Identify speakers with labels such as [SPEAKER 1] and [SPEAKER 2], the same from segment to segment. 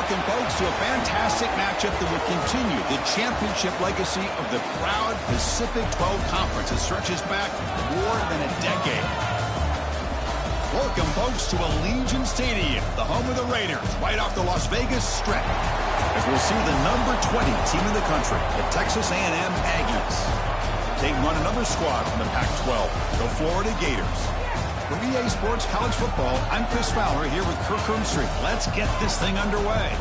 [SPEAKER 1] Welcome, folks, to a fantastic matchup that will continue the championship legacy of the proud Pacific 12 Conference that stretches back more than a decade. Welcome, folks, to Allegiant Stadium, the home of the Raiders, right off the Las Vegas Strip, as we'll see the number 20 team in the country, the Texas A&M Aggies, taking on another squad from the Pac-12, the Florida Gators. For EA Sports College Football, I'm Chris Fowler here with Kirk Street. Let's get this thing underway.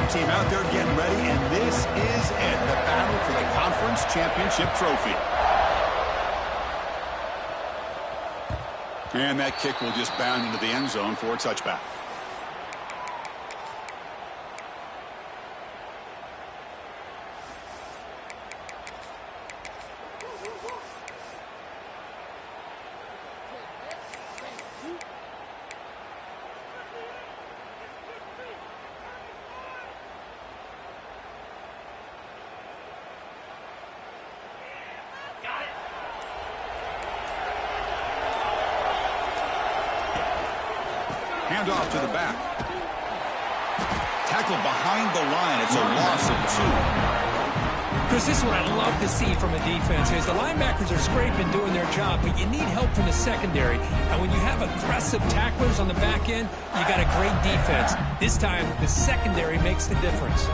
[SPEAKER 1] Team out there getting ready, and this is it, the battle for the conference championship trophy. And that kick will just bound into the end zone for a touchback. Handoff to the back. Tackled behind the line. It's a loss of 2.
[SPEAKER 2] Chris, this is what I love to see from a defense is the linebackers are scraping, doing their job, but you need help from the secondary. And when you have aggressive tacklers on the back end, you got a great defense. This time, the secondary makes the difference.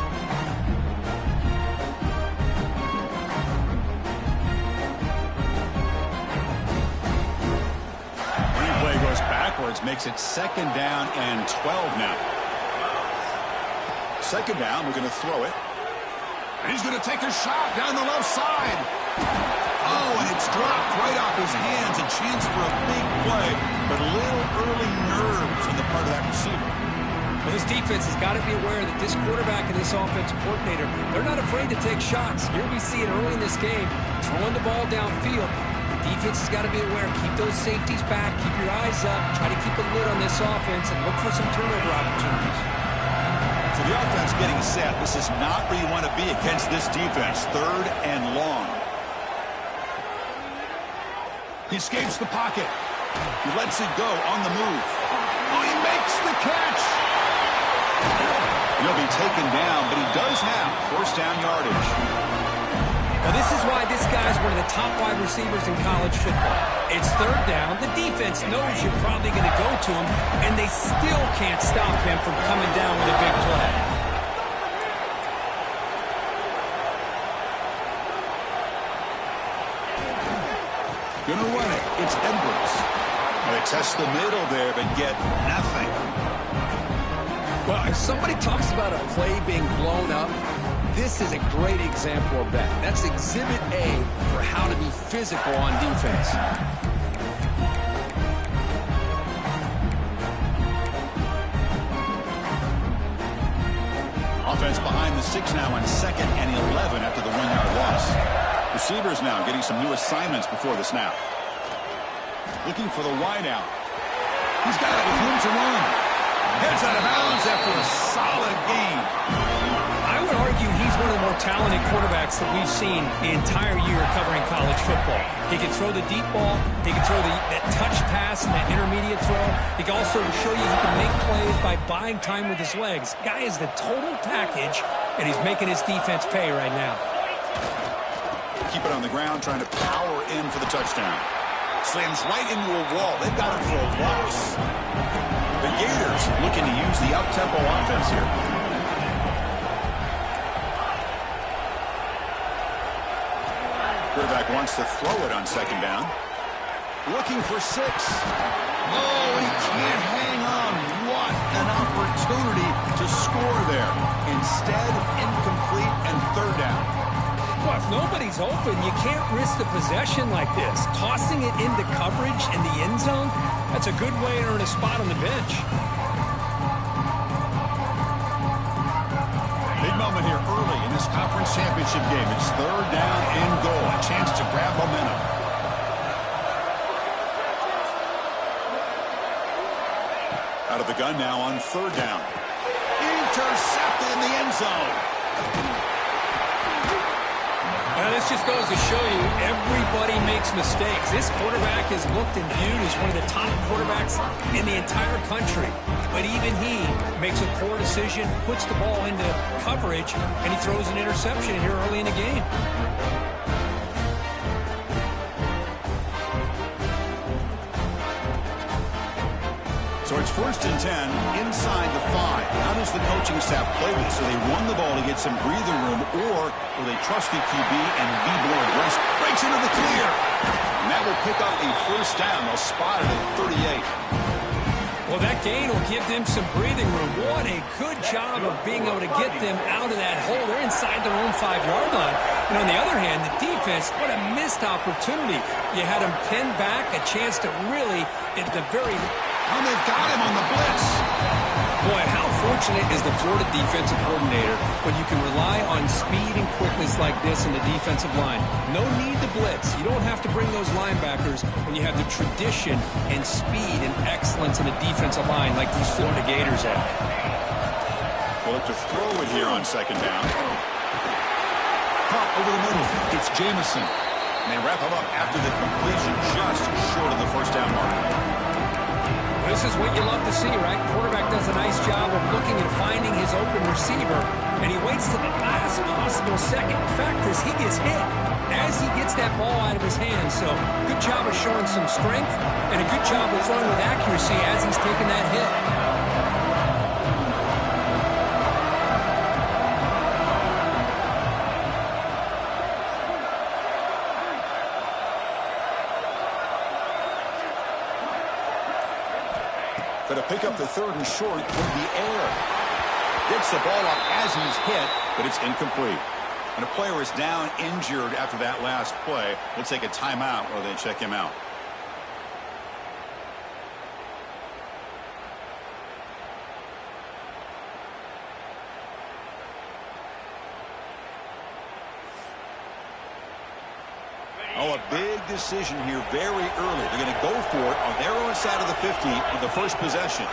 [SPEAKER 1] Backwards makes it 2nd down and 12 now. 2nd down, we're going to throw it. And he's going to take a shot down the left side. Oh, and it's dropped right off his hands. A chance for a big play, but a little early nerves on the part of that receiver.
[SPEAKER 2] Well, this defense has got to be aware that this quarterback and this offensive coordinator, they're not afraid to take shots. Here we see it early in this game, throwing the ball downfield. Defense has got to be aware. Keep those safeties back. Keep your eyes up. Try to keep a lid on this offense and look for some turnover opportunities.
[SPEAKER 1] So the offense getting set. This is not where you want to be against this defense. 3rd and long. He escapes the pocket. He lets it go on the move. Oh, he makes the catch. He'll be taken down, but he does have 1st down yardage.
[SPEAKER 2] Well, this is why this guy's one of the top wide receivers in college football. It's 3rd down. The defense knows you're probably going to go to him, and they still can't stop him from coming down with a big play.
[SPEAKER 1] Gonna run it. It's Edwards. They test the middle there, but get nothing.
[SPEAKER 2] Well, if somebody talks about a play being blown up, this is a great example of that. That's Exhibit A for how to be physical on defense.
[SPEAKER 1] Offense behind the 6 now on 2nd and 11 after the 1-yard loss. Receivers now getting some new assignments before the snap. Looking for the wide out. He's got it with room to run. Heads out of bounds after a solid game.
[SPEAKER 2] I would argue he's one of the more talented quarterbacks that we've seen the entire year covering college football. He can throw the deep ball. He can throw that touch pass and that intermediate throw. He can also show you he can make plays by buying time with his legs. Guy is the total package, and he's making his defense pay right now.
[SPEAKER 1] Keep it on the ground, trying to power in for the touchdown. Slams right into a wall. They've got him for a loss. The Gators looking to use the up-tempo offense here. Quarterback wants to throw it on 2nd down. Looking for 6. Oh, he can't hang on. What an opportunity to score there. Instead, incomplete and 3rd down.
[SPEAKER 2] Well, if nobody's open, you can't risk the possession like this. Tossing it into coverage in the end zone, that's a good way to earn a spot on the bench.
[SPEAKER 1] this conference championship game. It's third down and goal. A chance to grab momentum. Out of the gun now on third down. Intercepted in the end zone.
[SPEAKER 2] Now, this just goes to show you everybody makes mistakes. This quarterback is looked and viewed as one of the top quarterbacks in the entire country. But even he makes a poor decision, puts the ball into coverage, and he throws an interception here early in the game.
[SPEAKER 1] So it's 1st and 10 inside the 5. How does the coaching staff play this? So they run the ball to get some breathing room, or will they trust the QB and be more aggressive? Breaks into the clear. And that will pick up a first down. They'll spot it at 38.
[SPEAKER 2] Well, that gain will give them some breathing room. What a good job of being able to get them out of that hole. They're inside their own 5-yard line. And on the other hand, the defense, what a missed opportunity. You had them pinned back, a chance to really, at the very...
[SPEAKER 1] And they've got him on the blitz.
[SPEAKER 2] Boy, how fortunate is the Florida defensive coordinator when you can rely on speed and quickness like this in the defensive line. No need to blitz. You don't have to bring those linebackers when you have the tradition and speed and excellence in the defensive line like these Florida Gators have.
[SPEAKER 1] We'll look to throw it here on second down. Pop over the middle. It's Jamison. And they wrap him up after the completion, just short of the first down mark.
[SPEAKER 2] This is what you love to see, right? Quarterback does a nice job of looking and finding his open receiver, and he waits to the last possible second. In fact, as he gets hit, as he gets that ball out of his hands. So good job of showing some strength, and a good job of throwing with accuracy as he's taking that hit.
[SPEAKER 1] Going to pick up the third and short in the air. Gets the ball up as he's hit, but it's incomplete. And a player is down injured after that last play. We'll take a timeout while they check him out. Oh, a big decision here very early. They're going to go for it on their own side of the 50 on the first possession.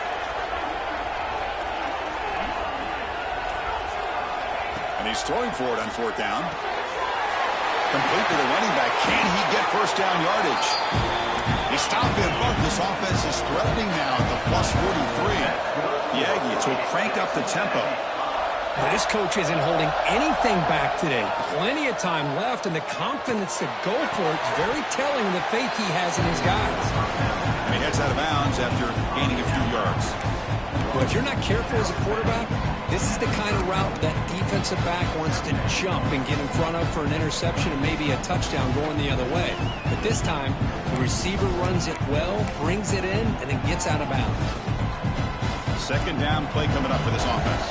[SPEAKER 1] And he's throwing for it on fourth down. Complete to the running back. Can he get first down yardage? He stopped him, but this offense is threatening now at the plus 43. The Aggies will crank up the tempo.
[SPEAKER 2] Well, this coach isn't holding anything back today. Plenty of time left, and the confidence to go for it is very telling of the faith he has in his guys.
[SPEAKER 1] And he heads out of bounds after gaining a few yards.
[SPEAKER 2] Well, if you're not careful as a quarterback, this is the kind of route that defensive back wants to jump and get in front of for an interception and maybe a touchdown going the other way. But this time, the receiver runs it well, brings it in, and then gets out of bounds.
[SPEAKER 1] Second down play coming up for this offense.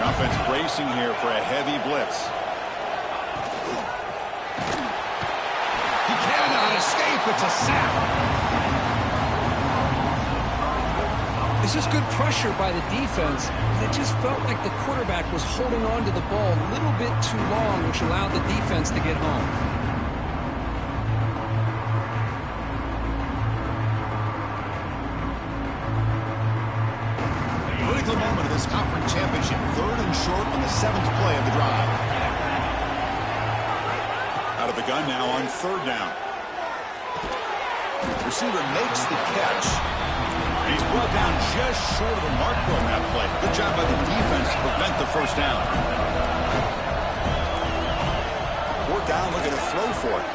[SPEAKER 1] Offense bracing here for a heavy blitz. He cannot escape. It's a sack.
[SPEAKER 2] This is good pressure by the defense. It just felt like the quarterback was holding on to the ball a little bit too long, which allowed the defense to get home.
[SPEAKER 1] Moment of this conference championship, third and short on the 7th play of the drive. Out of the gun now on third down. The receiver makes the catch. He's brought down just short of the mark on that play. Good job by the defense to prevent the first down. Fourth down, looking to throw for it.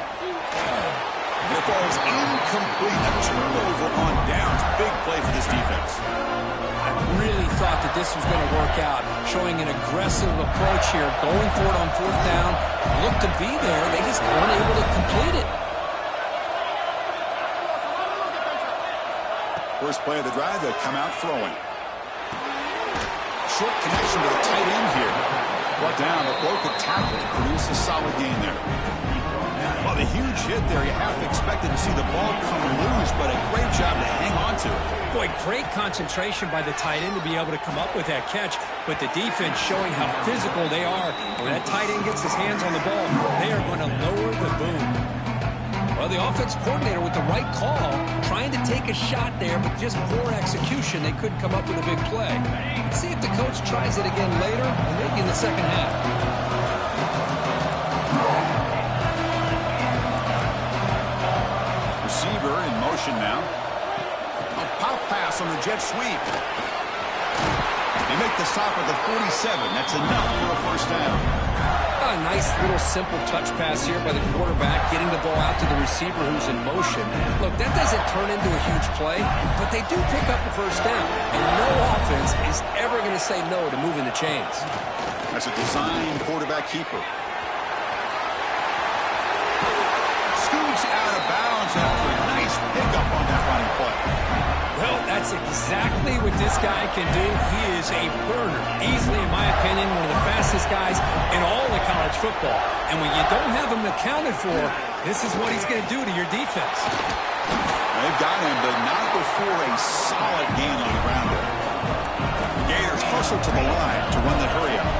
[SPEAKER 1] And it falls incomplete. A turnover on downs. Big play for this defense.
[SPEAKER 2] I really thought that this was going to work out, showing an aggressive approach here, going for it on fourth down. Looked to be there. They just weren't able to complete it.
[SPEAKER 1] First play of the drive, they come out throwing. Short connection to the tight end here. Brought down, but broke a tackle. Produced a solid gain there. Well, the huge hit there, you half expected to see the ball come loose, but a great job to hang on to it.
[SPEAKER 2] Boy, great concentration by the tight end to be able to come up with that catch, but the defense showing how physical they are. When that tight end gets his hands on the ball, they are going to lower the boom. Well, the offense coordinator with the right call, trying to take a shot there, but just poor execution. They couldn't come up with a big play. Let's see if the coach tries it again later, or maybe in the second half.
[SPEAKER 1] Receiver in motion now. A pop pass on the jet sweep. They make the stop at the 47. That's enough for a first down.
[SPEAKER 2] A nice little simple touch pass here by the quarterback, getting the ball out to the receiver who's in motion. Look, that doesn't turn into a huge play, but they do pick up a first down. And no offense is ever going to say no to moving the chains.
[SPEAKER 1] That's a designed quarterback keeper. Scoots out of bounds after a nice pickup on that running play.
[SPEAKER 2] Well, that's exactly what this guy can do. He is a burner. Easily, in my opinion, one of the fastest guys in all of college football. And when you don't have him accounted for, this is what he's going to do to your defense.
[SPEAKER 1] They've got him, but not before a solid gain on the ground. The Gators hustle to the line to run the hurry up.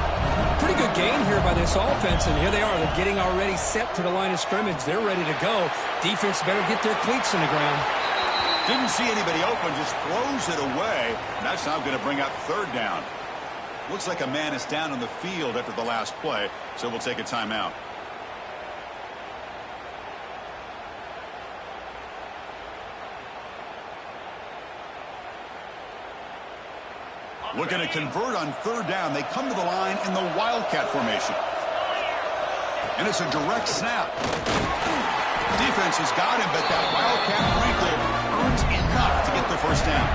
[SPEAKER 2] Pretty good gain here by this offense, and here they are. They're getting already set to the line of scrimmage. They're ready to go. Defense better get their cleats in the ground.
[SPEAKER 1] Didn't see anybody open, just throws it away. And that's now going to bring up third down. Looks like a man is down on the field after the last play, so we'll take a timeout. Looking to convert on third down. They come to the line in the Wildcat formation. And it's a direct snap. Defense has got him, but that Wildcat, frankly, earns enough to get the first down.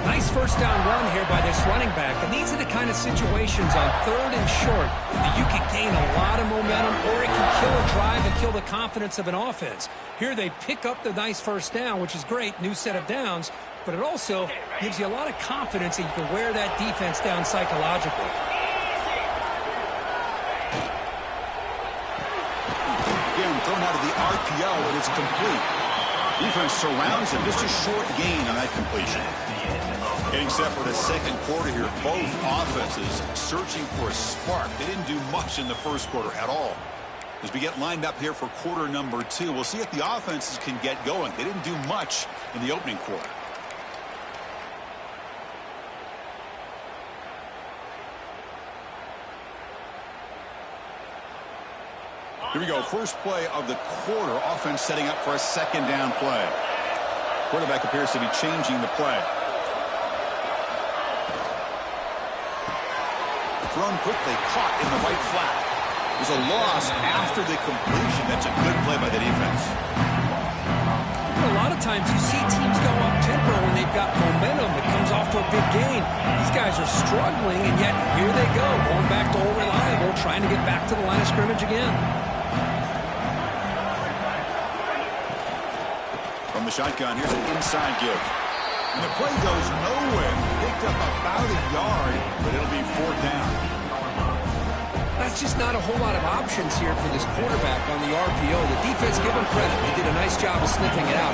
[SPEAKER 2] Nice first down run here by this running back. And these are the kind of situations on third and short that you can gain a lot of momentum, or it can kill a drive and kill the confidence of an offense. Here they pick up the nice first down, which is great, new set of downs, but it also gives you a lot of confidence that you can wear that defense down psychologically.
[SPEAKER 1] Again, thrown out of the RPO, and it's complete. Defense surrounds him. Just a short gain on that completion. Getting set for the second quarter here. Both offenses searching for a spark. They didn't do much in the first quarter at all. As we get lined up here for quarter number 2, we'll see if the offenses can get going. They didn't do much in the opening quarter. Here we go. First play of the quarter. Offense setting up for a second down play. Quarterback appears to be changing the play. Thrown quickly, caught in the right flat. There's a loss after the completion. That's a good play by the defense.
[SPEAKER 2] A lot of times you see teams go up tempo when they've got momentum that comes off to a big gain. These guys are struggling, and yet here they go, going back to old reliable, trying to get back to the line of scrimmage again.
[SPEAKER 1] From the shotgun, here's an inside give. And the play goes nowhere. Picked up about a yard, but it'll be fourth down.
[SPEAKER 2] That's just not a whole lot of options here for this quarterback on the RPO. The defense, give them credit. They did a nice job of sniffing it out.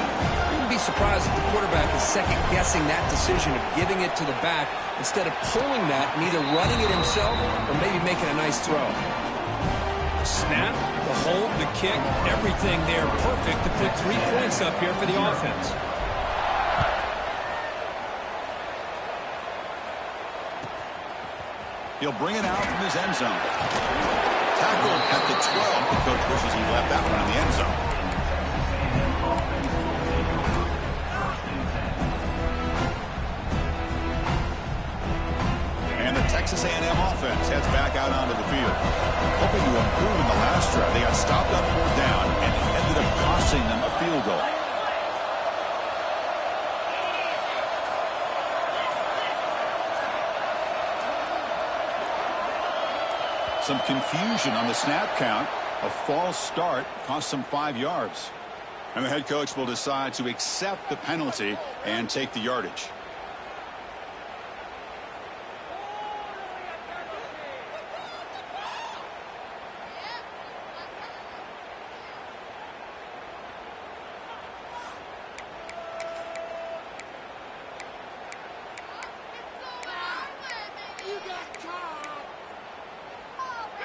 [SPEAKER 2] Wouldn't be surprised if the quarterback is second-guessing that decision of giving it to the back instead of pulling that and either running it himself or maybe making a nice throw. Snap, the hold, the kick, everything there perfect to put 3 points up here for the offense.
[SPEAKER 1] He'll bring it out from his end zone. Tackled at the 12. The coach wishes he left that one in the end zone. And the Texas A&M offense heads back out onto the field. Hoping to improve in the last drive. They got stopped on 4th down and ended up costing them a field goal. Some confusion on the snap count. A false start cost them 5 yards. And the head coach will decide to accept the penalty and take the yardage.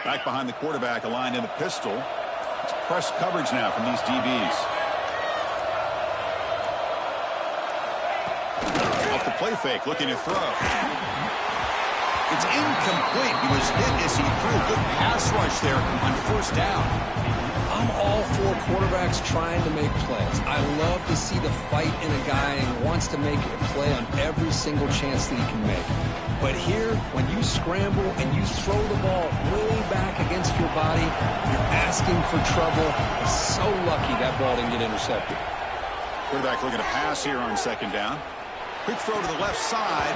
[SPEAKER 1] Back behind the quarterback, aligned in the pistol. It's press coverage now from these DBs. Off the play fake, looking to throw. It's incomplete. He was hit as he threw. Good pass rush there on first down.
[SPEAKER 3] I'm all for quarterbacks trying to make plays. I love to see the fight in a guy and wants to make a play on every single chance that he can make. But here, when you scramble and you throw the ball way back against your body, you're asking for trouble. He's so lucky that ball didn't get intercepted.
[SPEAKER 1] Quarterback looking to pass here on second down. Quick throw to the left side.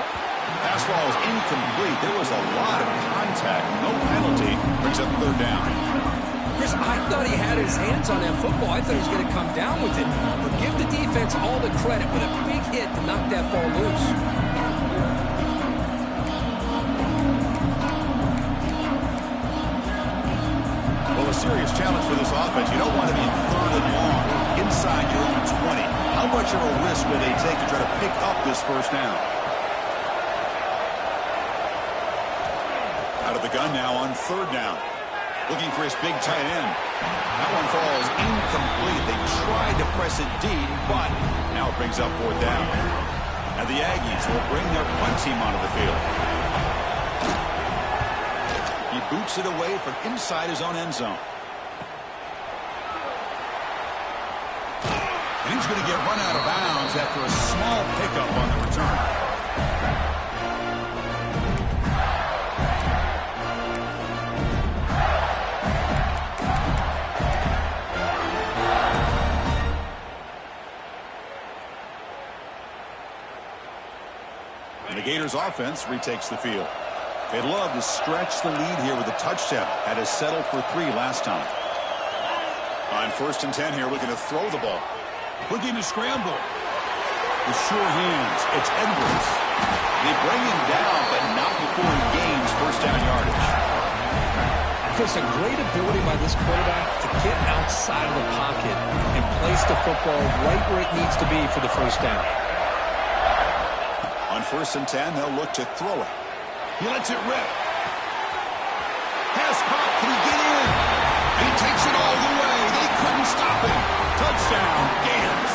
[SPEAKER 1] Pass ball is incomplete. There was a lot of contact. No penalty. Brings up third down.
[SPEAKER 3] Chris, I thought he had his hands on that football. I thought he was going to come down with it. But give the defense all the credit with a big hit to knock that ball loose.
[SPEAKER 1] Well, a serious challenge for this offense. You don't want to be third and long inside your own 20. How much of a risk will they take to try to pick up this first down? Out of the gun now on third down. Looking for his big tight end. That one falls incomplete. They tried to press it deep, but now it brings up fourth down. And the Aggies will bring their punt team onto the field. He boots it away from inside his own end zone. And he's going to get run out of bounds after a small pickup on the return. And the Gators offense retakes the field. They'd love to stretch the lead here with a touchdown. Had to settle for 3 last time. On first and 10 here, looking to throw the ball. Looking to scramble. With sure hands, it's Edwards. They bring him down, but not before he gains first down yardage.
[SPEAKER 3] Chris, a great ability by this quarterback to get outside of the pocket and place the football right where it needs to be for the first down.
[SPEAKER 1] On first and 10, they'll look to throw it. He lets it rip. Pass caught. Can he get in? And he takes it all the way. They couldn't stop him. Touchdown, Gators.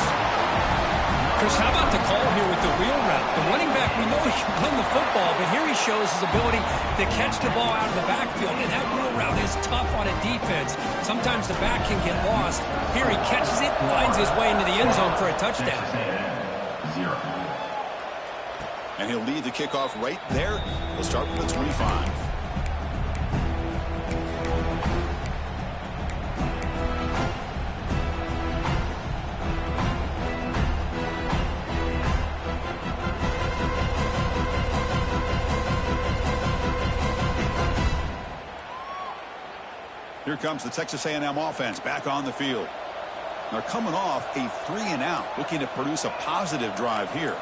[SPEAKER 2] Chris, how about the call here with the wheel route? The running back, we know he can run the football, but here he shows his ability to catch the ball out of the backfield, and that wheel route is tough on a defense. Sometimes the back can get lost. Here he catches it, finds his way into the end zone for a touchdown.
[SPEAKER 1] And he'll lead the kickoff right there. He'll start from the 25. Here comes the Texas A&M offense back on the field. They're coming off a 3-and-out, looking to produce a positive drive here.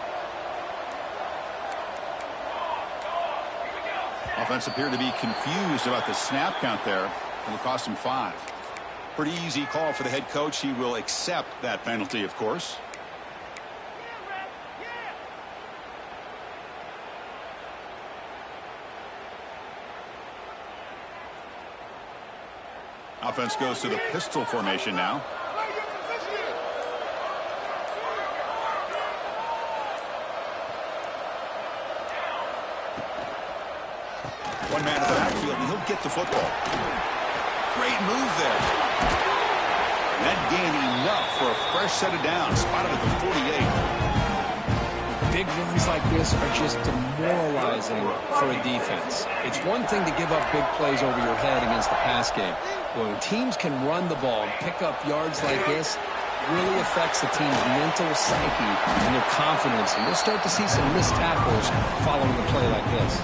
[SPEAKER 1] Offense appeared to be confused about the snap count there. It'll cost him 5. Pretty easy call for the head coach. He will accept that penalty, of course. Offense goes to the pistol formation now. One man at the backfield, and he'll get the football. Great move there. That gained enough for a fresh set of downs. Spotted at the 48.
[SPEAKER 3] Big runs like this are just demoralizing for a defense. It's one thing to give up big plays over your head against the pass game. When teams can run the ball and pick up yards like this, really affects the team's mental psyche and their confidence. And we'll start to see some missed tackles following a play like this.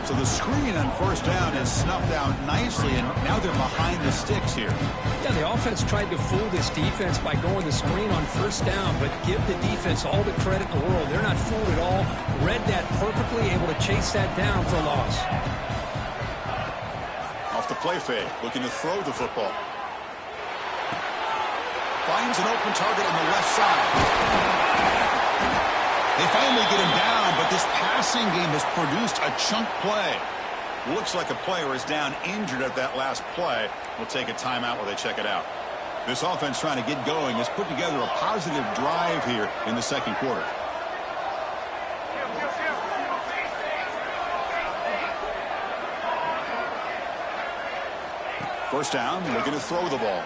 [SPEAKER 1] So the screen on first down is snuffed out nicely, and now they're behind the sticks here.
[SPEAKER 2] Yeah, the offense tried to fool this defense by going the screen on first down, but give the defense all the credit in the world. They're not fooled at all. Read that perfectly, able to chase that down for a loss.
[SPEAKER 1] Off the play fake, looking to throw the football. Finds an open target on the left side. They finally get him down, but this passing game has produced a chunk play. Looks like a player is down injured at that last play. We'll take a timeout while they check it out. This offense trying to get going has put together a positive drive here in the second quarter. First down, looking to throw the ball.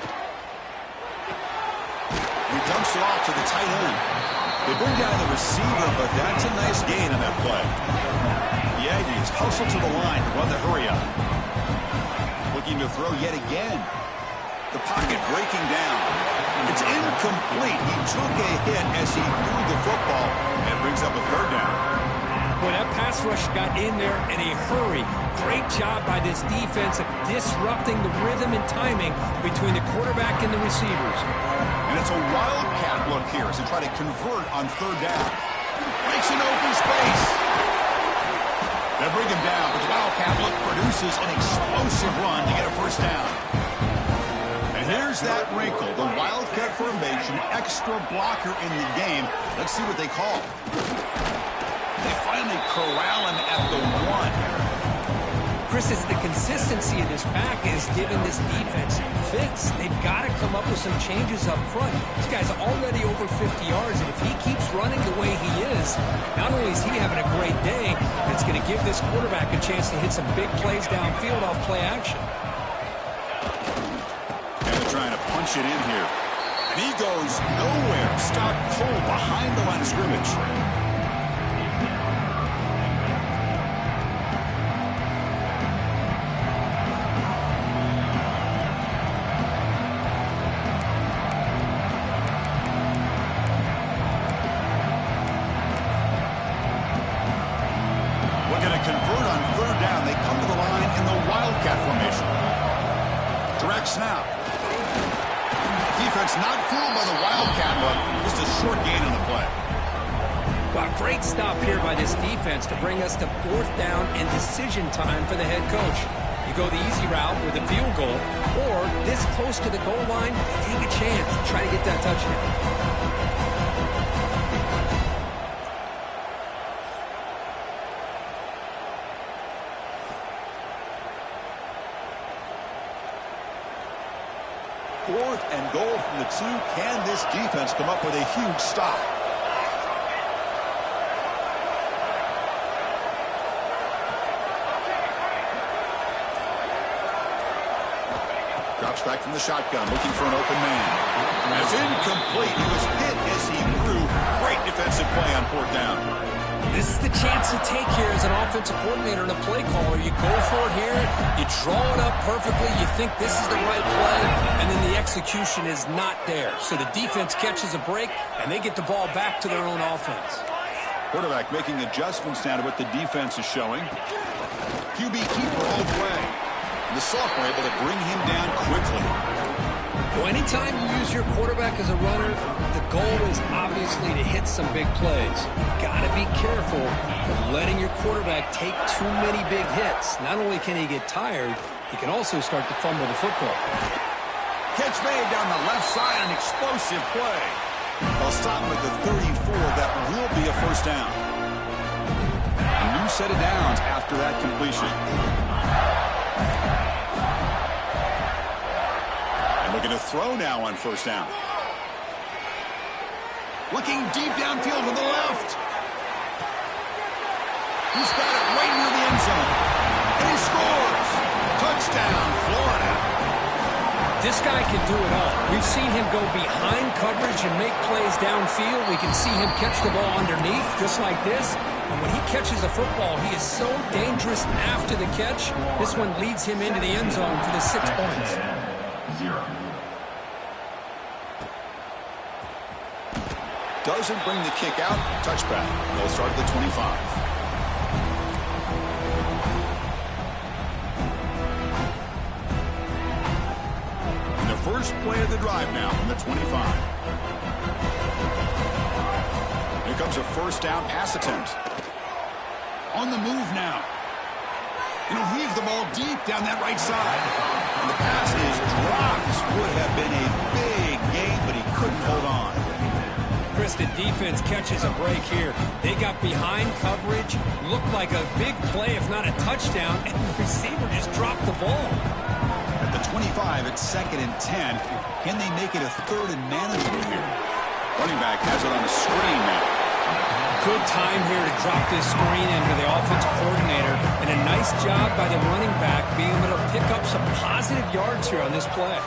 [SPEAKER 1] He dumps it off to the tight end. They bring down the receiver, but that's a nice gain on that play. The Aggies hustle to the line to run the hurry up. Looking to throw yet again. The pocket breaking down. It's incomplete. He took a hit as he threw the football and brings up a third down.
[SPEAKER 2] Boy, that pass rush got in there in a hurry. Great job by this defense of disrupting the rhythm and timing between the quarterback and the receivers.
[SPEAKER 1] And it's a wildcat look here as they try to convert on third down. Breaks an open space. They bring him down, but the wildcat look produces an explosive run to get a first down. And here's that wrinkle. The wildcat formation, extra blocker in the game. Let's see what they call. They finally corral him at the 1.
[SPEAKER 2] Chris, it's the consistency of this back is giving this defense fits. They've got to come up with some changes up front. This guy's already over 50 yards, and if he keeps running the way he is, not only is he having a great day, but it's going to give this quarterback a chance to hit some big plays downfield off play action.
[SPEAKER 1] And they're trying to punch it in here. And he goes nowhere. Stopped cold behind the line of scrimmage. Convert on third down. They come to the line in the wildcat formation. Direct snap. Defense not fooled by the wildcat look. Just a short gain on the play.
[SPEAKER 2] Well, great stop here by this defense to bring us to fourth down and decision time for the head coach. You go the easy route with a field goal, or this close to the goal line, take a chance. Try to get that touchdown.
[SPEAKER 1] Fourth and goal from the 2. Can this defense come up with a huge stop? Drops back from the shotgun, looking for an open man. That's incomplete. He was hit as he threw. Great defensive play on fourth down.
[SPEAKER 2] This is the chance you take here as an offensive coordinator and a play caller. You go for it here, you draw it up perfectly, you think this is the right play, and then the execution is not there. So the defense catches a break, and they get the ball back to their own offense.
[SPEAKER 1] Quarterback making adjustments now to what the defense is showing. QB keeper all the way. The sophomore able to bring him down quickly.
[SPEAKER 2] Well, anytime you use your quarterback as a runner, the goal is obviously to hit some big plays. Got to be careful of letting your quarterback take too many big hits. Not only can he get tired, he can also start to fumble the football.
[SPEAKER 1] Catch made down the left side, an explosive play. They'll stop him at the 34. That will be a first down. A new set of downs after that completion. Looking to throw now on first down. Looking deep downfield to the left. He's got it right near the end zone. And he scores. Touchdown, Florida.
[SPEAKER 2] This guy can do it all. We've seen him go behind coverage and make plays downfield. We can see him catch the ball underneath just like this. And when he catches a football, he is so dangerous after the catch. This one leads him into the end zone for the 6 points.
[SPEAKER 4] 0.
[SPEAKER 1] Doesn't bring the kick out. Touchback. They'll start at the 25. And the first play of the drive now from the 25. Here comes a first down pass attempt. On the move now. And he'll heave the ball deep down that right side. And the pass is dropped. Would have been a big gain, but he couldn't hold on.
[SPEAKER 2] Chris, the defense catches a break here. They got behind coverage, looked like a big play, if not a touchdown, and the receiver just dropped the ball.
[SPEAKER 1] At the 25, it's 2nd and 10. Can they make it a 3rd and manageable here? Running back has it on the screen now.
[SPEAKER 2] Good time here to drop this screen into the offensive coordinator, and a nice job by the running back being able to pick up some positive yards here on this play.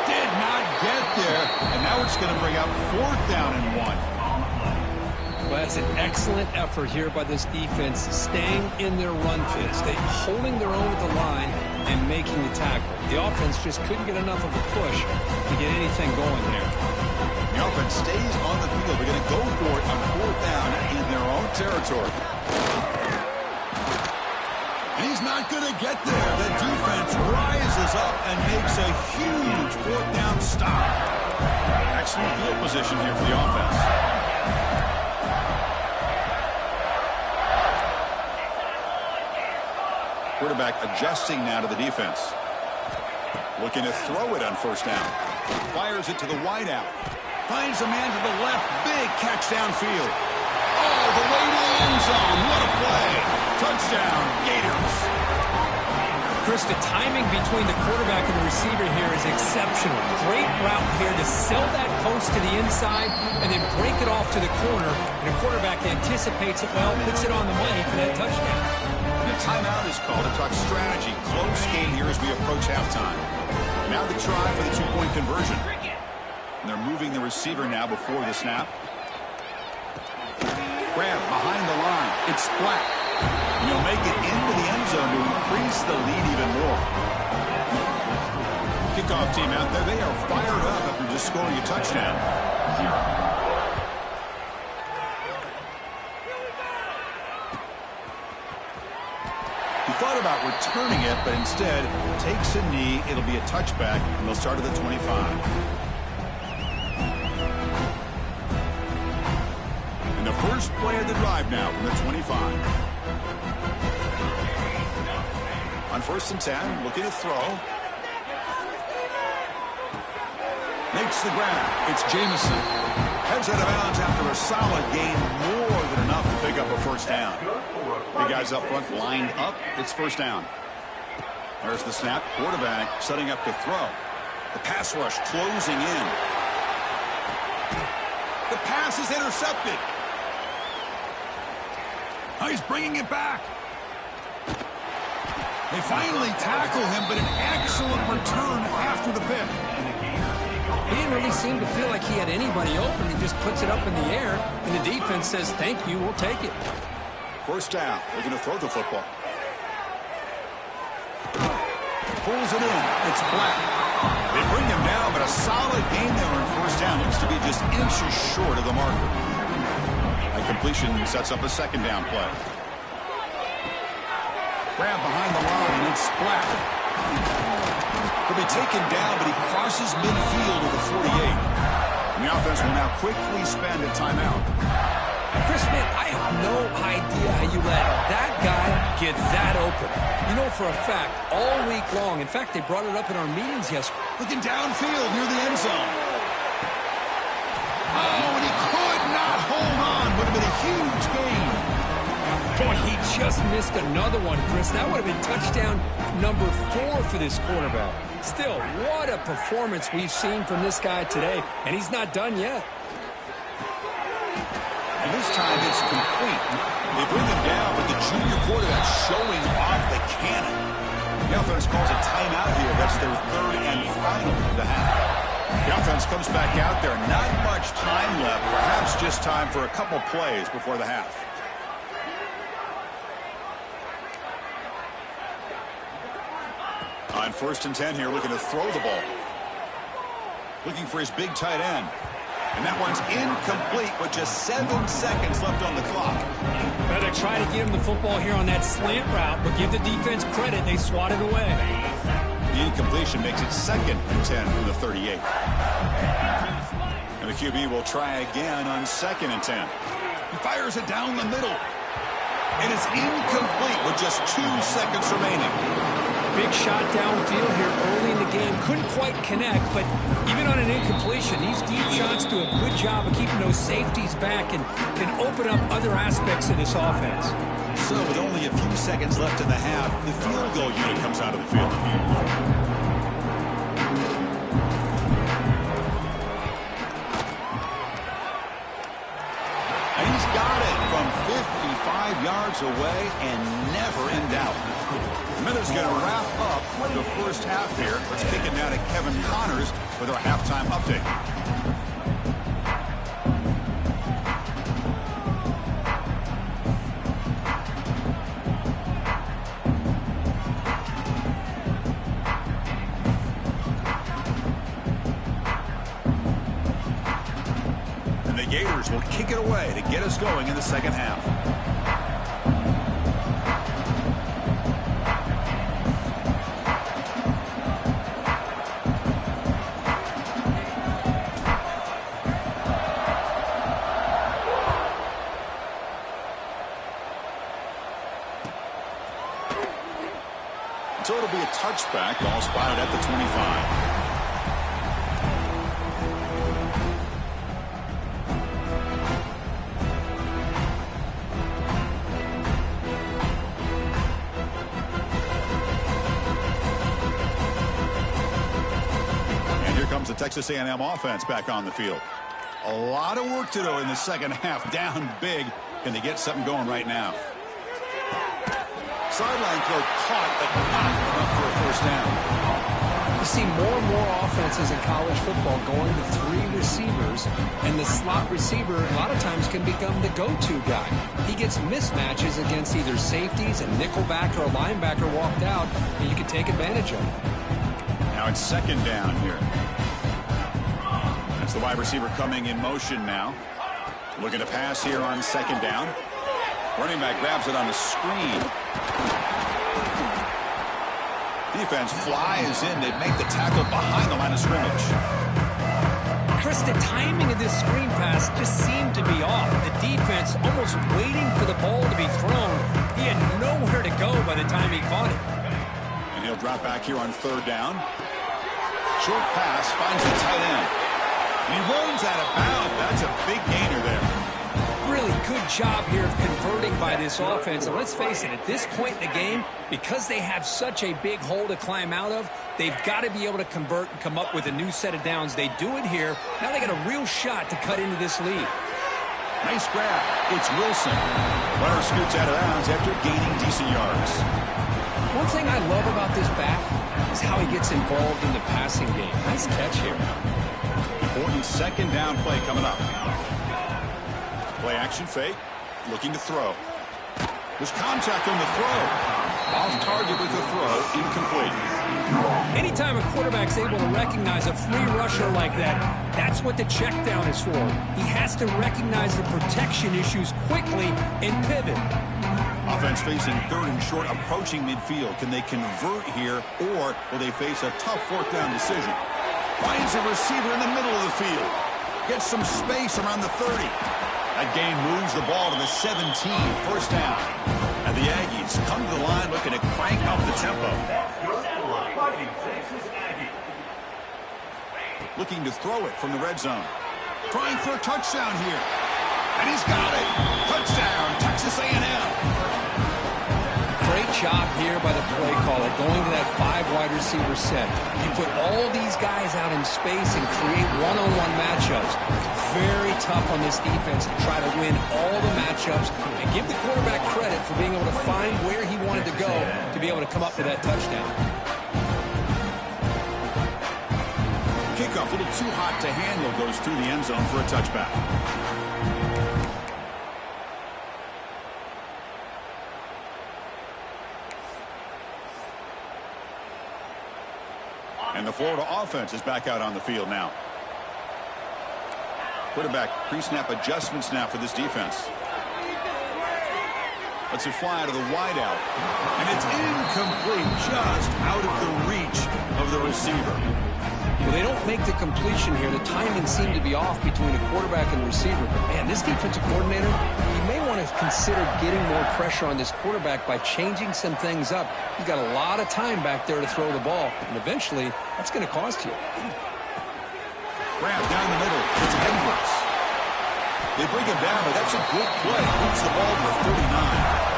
[SPEAKER 1] Did not get there, and now it's going to bring up 4th down and 1.
[SPEAKER 3] Well, that's an excellent effort here by this defense, staying in their run fit, holding their own at the line and making the tackle. The offense just couldn't get enough of a push to get anything going there.
[SPEAKER 1] The offense stays on the field. They're going to go for it on 4th down in their own territory. And he's not going to get there. The defense rises up and makes a huge 4th down stop. Excellent field position here for the offense. Quarterback adjusting now to the defense. Looking to throw it on 1st down. Fires it to the wideout. Finds a man to the left. Big catch downfield. All the way to the end zone. What a play. Touchdown, Gators.
[SPEAKER 2] Chris, the timing between the quarterback and the receiver here is exceptional. Great route here to sell that post to the inside and then break it off to the corner. And the quarterback anticipates it well, puts it on the money for that touchdown.
[SPEAKER 1] And a timeout is called to talk strategy. Close game here as we approach halftime. Now the try for the 2-point conversion. And they're moving the receiver now before the snap. Grab behind the line. It's Black. And he'll make it into the end zone to increase the lead even more. Kickoff team out there. They are fired up after just scoring a touchdown. He thought about returning it, but instead takes a knee. It'll be a touchback, and they'll start at the 25. And the first play of the drive now from the 25. On 1st and 10, looking to throw. Makes the grab. It's Jamison. Heads out of bounds after a solid gain, more than enough to pick up a 1st down. Big guys up front lined up. It's 1st down. There's the snap. Quarterback setting up to throw. The pass rush closing in. The pass is intercepted. Oh, he's bringing it back. They finally tackle him, but an excellent return after the pick.
[SPEAKER 3] He didn't really seem to feel like he had anybody open. He just puts it up in the air, and the defense says, thank you, we'll take it.
[SPEAKER 1] 1st down. They're going to throw the football. Pulls it in. It's Black. They bring him down, but a solid gain there on 1st down. Looks to be just inches short of the marker. A completion sets up a 2nd down play. Grab behind the line. It's Black. He'll be taken down, but he crosses midfield to the 48. And the offense will now quickly spend a timeout.
[SPEAKER 3] Chris, man, I have no idea how you let that guy get that open. You know for a fact, all week long, in fact, they brought it up in our meetings yesterday.
[SPEAKER 1] Looking downfield near the end zone. Oh, and he could not hold on. Would have been a huge gain.
[SPEAKER 2] Boy, he just missed another one, Chris. That would have been touchdown number 4 for this quarterback. Still, what a performance we've seen from this guy today, and he's not done yet.
[SPEAKER 1] And this time it's complete. They bring him down with the junior quarterback showing off the cannon. The offense calls a timeout here. That's their 3rd and final of the half. The offense comes back out there. Not much time left. Perhaps just time for a couple plays before the half. On 1st and 10 here, looking to throw the ball. Looking for his big tight end. And that one's incomplete with just 7 seconds left on the clock.
[SPEAKER 2] Better try to get him the football here on that slant route, but give the defense credit. They swatted away.
[SPEAKER 1] The incompletion makes it 2nd and 10 from the 38. And the QB will try again on 2nd and 10. He fires it down the middle. And it's incomplete with just 2 seconds remaining.
[SPEAKER 2] big shot downfield here early in the game. Couldn't quite connect, but even on an incompletion, these deep shots do a good job of keeping those safeties back and can open up other aspects of this offense.
[SPEAKER 1] So with only a few seconds left in the half, the field goal unit comes out of the field. And he's got it from 55 yards away and never in doubt. Miller's going to wrap up the first half here. Let's kick it now to Kevin Connors with our halftime update. And the Gators will kick it away to get us going in the second half. So it'll be a touchback, ball spotted at the 25. And here comes the Texas A&M offense back on the field. A lot of work to do in the second half, down big. Can they get something going right now? Sideline throw caught, but not enough for a first down.
[SPEAKER 3] You see more and more offenses in college football going to 3 receivers, and the slot receiver a lot of times can become the go-to guy. He gets mismatches against either safeties, a nickelback, or a linebacker walked out, and you can take advantage of it.
[SPEAKER 1] Now it's second down here. That's the wide receiver coming in motion now. Looking to pass here on second down. Running back grabs it on the screen. Defense flies in. They make the tackle behind the line of scrimmage.
[SPEAKER 2] Chris, the timing of this screen pass just seemed to be off. The defense almost waiting for the ball to be thrown. He had nowhere to go by the time he caught it.
[SPEAKER 1] And he'll drop back here on third down. Short pass finds the tight end. And he runs out of bounds. That's a big gainer there.
[SPEAKER 2] Really good job here of converting by this offense. And let's face it, at this point in the game, because they have such a big hole to climb out of, they've got to be able to convert and come up with a new set of downs. They do it here. Now they got a real shot to cut into this lead.
[SPEAKER 1] Nice grab. It's Wilson. Runner scoots out of bounds after gaining decent yards.
[SPEAKER 3] One thing I love about this back is how he gets involved in the passing game. Nice catch here.
[SPEAKER 1] Important second down play coming up. Play action fake. Looking to throw. There's contact on the throw. Off target with the throw. Incomplete.
[SPEAKER 2] Anytime a quarterback's able to recognize a free rusher like that, that's what the check down is for. He has to recognize the protection issues quickly and pivot.
[SPEAKER 1] Offense facing third and short, approaching midfield. Can they convert here, or will they face a tough fourth down decision? Finds a receiver in the middle of the field. Gets some space around the 30. That gain moves the ball to the 17, first down. And the Aggies come to the line looking to crank up the tempo. Looking to throw it from the red zone. Trying for a touchdown here. And he's got it. Touchdown, Texas A&M.
[SPEAKER 3] Great job here by the play caller, going to that 5 wide receiver set. You put all these guys out in space and create one-on-one matchups. Very tough on this defense to try to win all the matchups and give the quarterback credit for being able to find where he wanted to go to be able to come up with that touchdown.
[SPEAKER 1] Kickoff a little too hot to handle, goes through the end zone for a touchback. And the Florida offense is back out on the field now. Quarterback pre-snap adjustments now for this defense. Lets it fly out of the wideout. And it's incomplete, just out of the reach of the receiver.
[SPEAKER 3] Well, they don't make the completion here. The timing seemed to be off between a quarterback and the receiver. But, man, this defensive coordinator, he may want to consider getting more pressure on this quarterback by changing some things up. He's got a lot of time back there to throw the ball, and eventually that's going to cost you.
[SPEAKER 1] Grab down the middle. It's Edwards. They bring him down, but that's a good play. Moves the ball to the 39.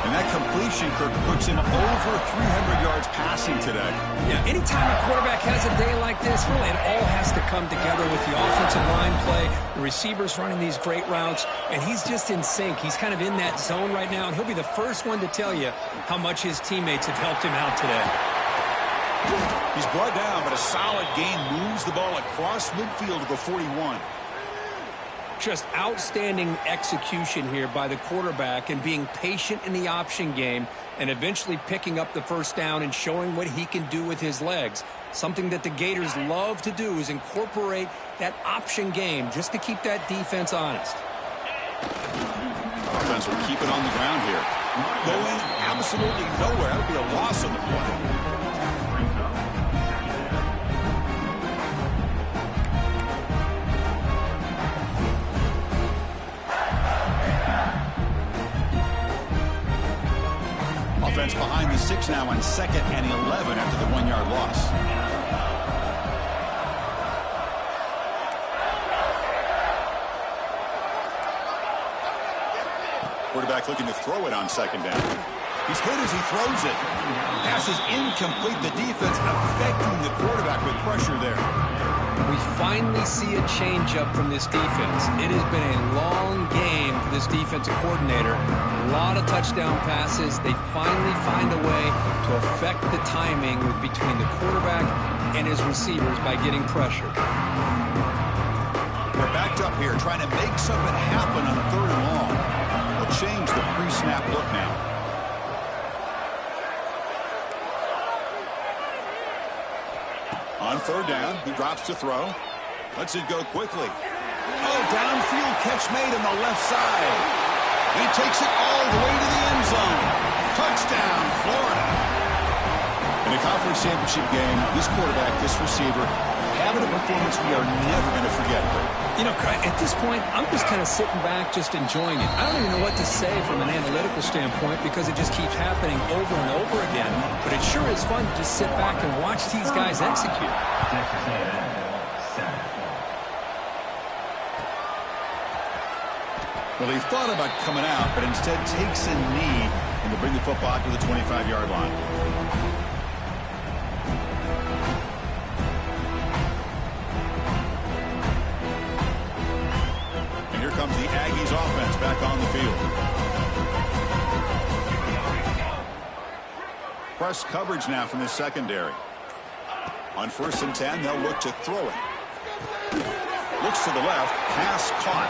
[SPEAKER 1] And that completion, Kirk, puts him over 300 yards passing today.
[SPEAKER 3] Yeah, anytime a quarterback has a day like this, really it all has to come together with the offensive line play, the receivers running these great routes, and he's just in sync. He's kind of in that zone right now, and he'll be the first one to tell you how much his teammates have helped him out today.
[SPEAKER 1] He's brought down, but a solid gain moves the ball across midfield to the 41.
[SPEAKER 3] Just outstanding execution here by the quarterback and being patient in the option game and eventually picking up the first down and showing what he can do with his legs. Something that the Gators love to do is incorporate that option game just to keep that defense honest.
[SPEAKER 1] Offense will keep it on the ground here. Going absolutely nowhere. That would be a loss on the play. Offense behind the 6 now on 2nd and 11 after the 1-yard loss. Quarterback looking to throw it on 2nd down. He's hit as he throws it. Pass is incomplete. The defense affecting the quarterback with pressure there.
[SPEAKER 3] We finally see a change-up from this defense. It has been a long game for this defensive coordinator. A lot of touchdown passes. They finally find a way to affect the timing between the quarterback and his receivers by getting pressure.
[SPEAKER 1] We're backed up here trying to make something happen on 3rd and long. They'll change the pre-snap look now. On 3rd down, he drops to throw. Lets it go quickly. Oh, downfield catch made on the left side. He takes it all the way to the end zone. Touchdown, Florida. In a conference championship game, this quarterback, this receiver, having a performance we are never going to forget.
[SPEAKER 3] You know, at this point, I'm just kind of sitting back, just enjoying it. I don't even know what to say from an analytical standpoint because it just keeps happening over and over again. But it sure is fun to just sit back and watch these guys execute.
[SPEAKER 1] Well, he thought about coming out, but instead takes a knee and to bring the football to the 25-yard line. Comes the Aggies offense back on the field. Press coverage now from the secondary. On 1st and 10, they'll look to throw it. Looks to the left, pass caught.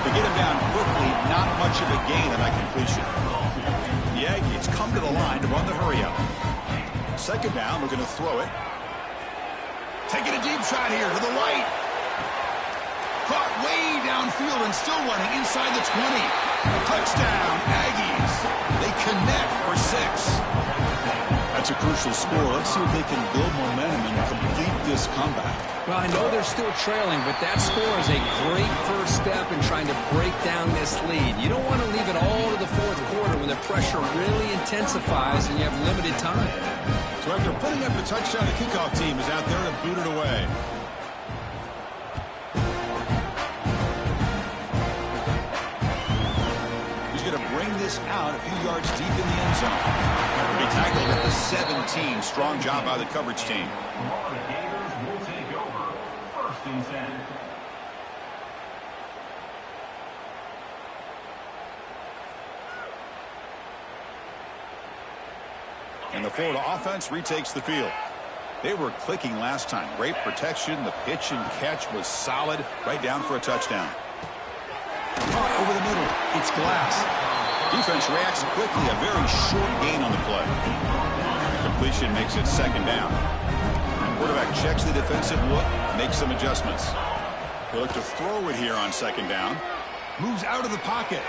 [SPEAKER 1] To get him down quickly, not much of a gain on that completion. The Aggies come to the line to run the hurry up. 2nd down, we're going to throw it. Taking a deep shot here to the right. Caught way downfield and still running inside the 20. Touchdown, Aggies. They connect for 6. That's a crucial score. Let's see if they can build momentum and complete this comeback.
[SPEAKER 3] Well, I know they're still trailing, but that score is a great first step in trying to break down this lead. You don't want to leave it all to the 4th quarter when the pressure really intensifies and you have limited time.
[SPEAKER 1] So after putting up the touchdown, the kickoff team is out there to boot it away. Out a few yards deep in the end zone. He tackled at the 17. Strong job by the coverage team. And the Florida offense retakes the field. They were clicking last time. Great protection. The pitch and catch was solid. Right down for a touchdown. Over the middle. It's Glass. Defense reacts quickly, a very short gain on the play. The completion makes it 2nd down. Quarterback checks the defensive look, makes some adjustments. He'll look to throw it here on 2nd down. Moves out of the pocket.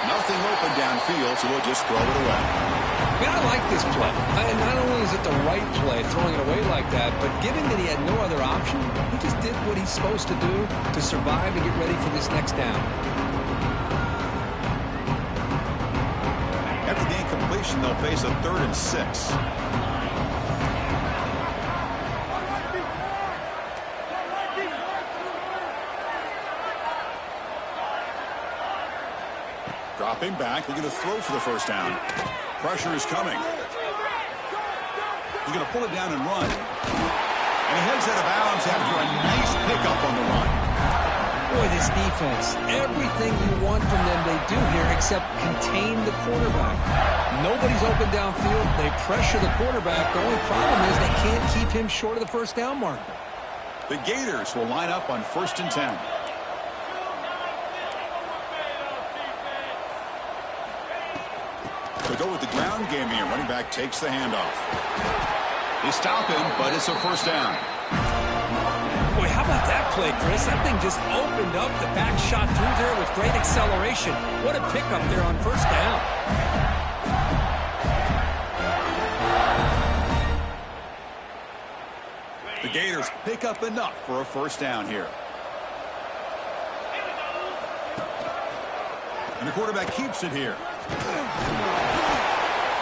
[SPEAKER 1] Nothing open downfield, so we'll just throw it away.
[SPEAKER 3] Man, I like this play. And not only is it the right play, throwing it away like that, but given that he had no other option, he just did what he's supposed to do to survive and get ready for this next down.
[SPEAKER 1] After the incompletion, they'll face a 3rd and 6. Dropping back, looking to throw for the first down. Pressure is coming. He's going to pull it down and run. And he heads out of bounds after a nice pickup on the run.
[SPEAKER 3] Boy, this defense, everything you want from them they do here except contain the quarterback. Nobody's open downfield. They pressure the quarterback. The only problem is they can't keep him short of the first down marker.
[SPEAKER 1] The Gators will line up on 1st and 10. They go with the ground game here. Running back takes the handoff. They stop him, but it's a first down.
[SPEAKER 3] Boy, how about that play, Chris? That thing just opened up. The back shot through there with great acceleration. What a pickup there on first down.
[SPEAKER 1] The Gators pick up enough for a first down here. And the quarterback keeps it here.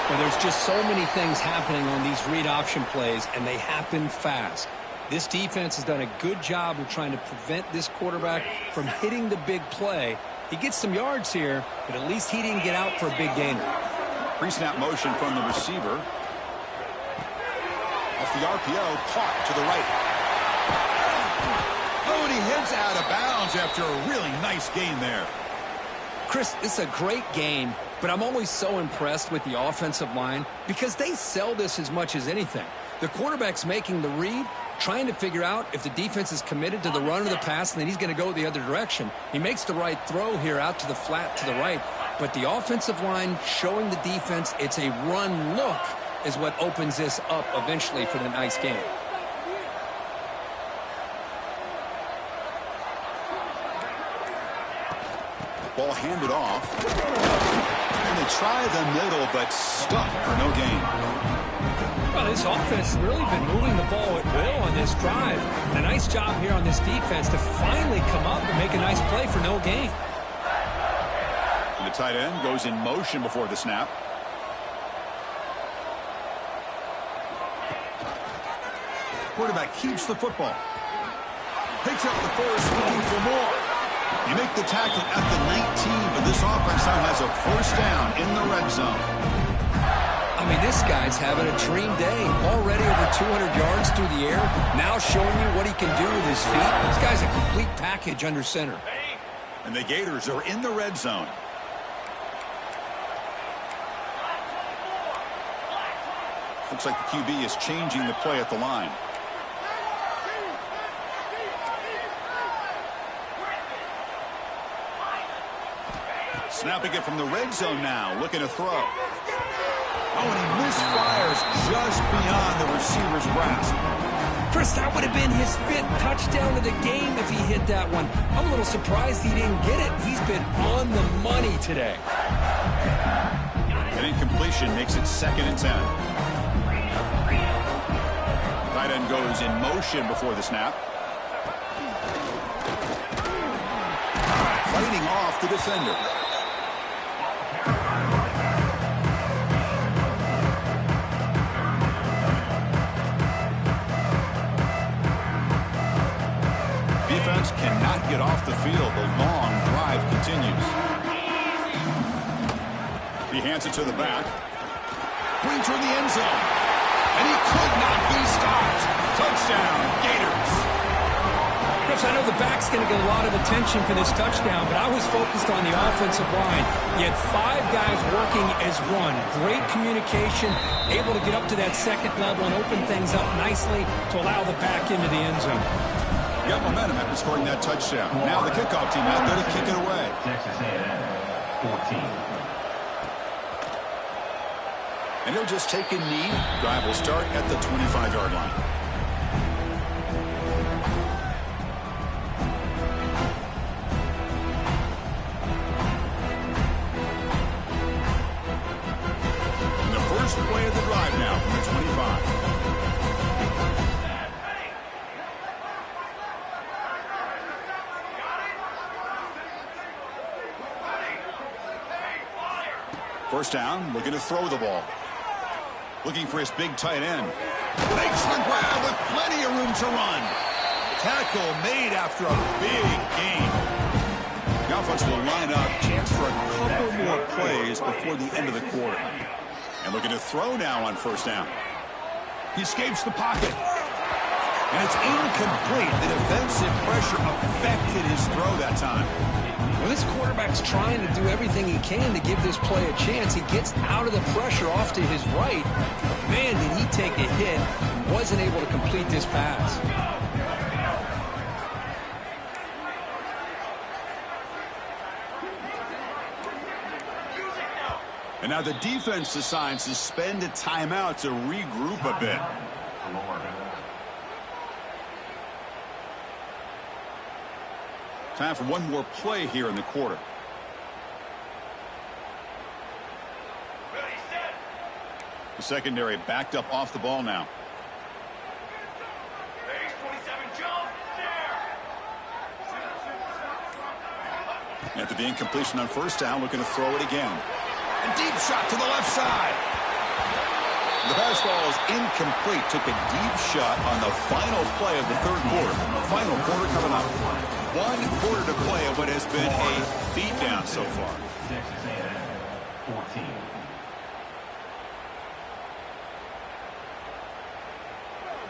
[SPEAKER 3] Well, there's just so many things happening on these read option plays, and they happen fast. This defense has done a good job of trying to prevent this quarterback from hitting the big play. He gets some yards here, but at least he didn't get out for a big gainer.
[SPEAKER 1] Pre-snap motion from the receiver. Off the RPO, caught to the right. Oh, and he heads out of bounds after a really nice gain there.
[SPEAKER 3] Chris, this is a great game, but I'm always so impressed with the offensive line because they sell this as much as anything. The quarterback's making the read, trying to figure out if the defense is committed to the run or the pass, and then he's going to go the other direction. He makes the right throw here out to the flat to the right, but the offensive line showing the defense it's a run look is what opens this up eventually for the nice game.
[SPEAKER 1] Ball handed off. And they try the middle, but stuck for no gain.
[SPEAKER 2] Well, this offense has really been moving the ball at will on this drive. A nice job here on this defense to finally come up and make a nice play for no gain.
[SPEAKER 1] And the tight end goes in motion before the snap. Quarterback keeps the football. Picks up the first, looking for more. You make the tackle at the 19, but this offense now has a first down in the red zone.
[SPEAKER 3] I mean, this guy's having a dream day. Already over 200 yards through the air. Now showing you what he can do with his feet. This guy's a complete package under center.
[SPEAKER 1] And the Gators are in the red zone. Looks like the QB is changing the play at the line. Snapping it from the red zone now, looking to throw. Oh, and he misfires just beyond the receiver's grasp.
[SPEAKER 3] Chris, that would have been his 5th touchdown of the game if he hit that one. I'm a little surprised he didn't get it. He's been on the money today.
[SPEAKER 1] An incompletion makes it 2nd and 10. Tight end goes in motion before the snap. Fighting off the defender. Defense cannot get off the field. The long drive continues. He hands it to the back. Putting toward the end zone. And he could not be stopped. Touchdown, Gators.
[SPEAKER 2] Chris, I know the back's going to get a lot of attention for this touchdown, but I was focused on the offensive line. You had 5 guys working as one. Great communication, able to get up to that 2nd level and open things up nicely to allow the back into the end zone.
[SPEAKER 1] Got momentum after scoring that touchdown. Now the kickoff team out there to kick it away.
[SPEAKER 4] Texas A&M, 14.
[SPEAKER 1] And he'll just take a knee. Drive will start at the 25-yard line. First down, looking to throw the ball. Looking for his big tight end. Makes the grab with plenty of room to run. Tackle made after a big gain. The offense will line up. Chance for a couple more plays before the end of the quarter. And looking to throw now on first down. He escapes the pocket. And it's incomplete. The defensive pressure affected his throw that time.
[SPEAKER 3] Well, this quarterback's trying to do everything he can to give this play a chance. He gets out of the pressure off to his right. But man, did he take a hit and wasn't able to complete this pass.
[SPEAKER 1] And now the defense decides to spend a timeout to regroup a bit. Time for one more play here in the quarter. The secondary backed up off the ball now. After the incompletion on first down, looking to throw it again. A deep shot to the left side. The pass ball is incomplete. Took a deep shot on the final play of the third quarter. Final quarter coming up. 1 quarter to play of what has been a beatdown so far.
[SPEAKER 4] Texas A&M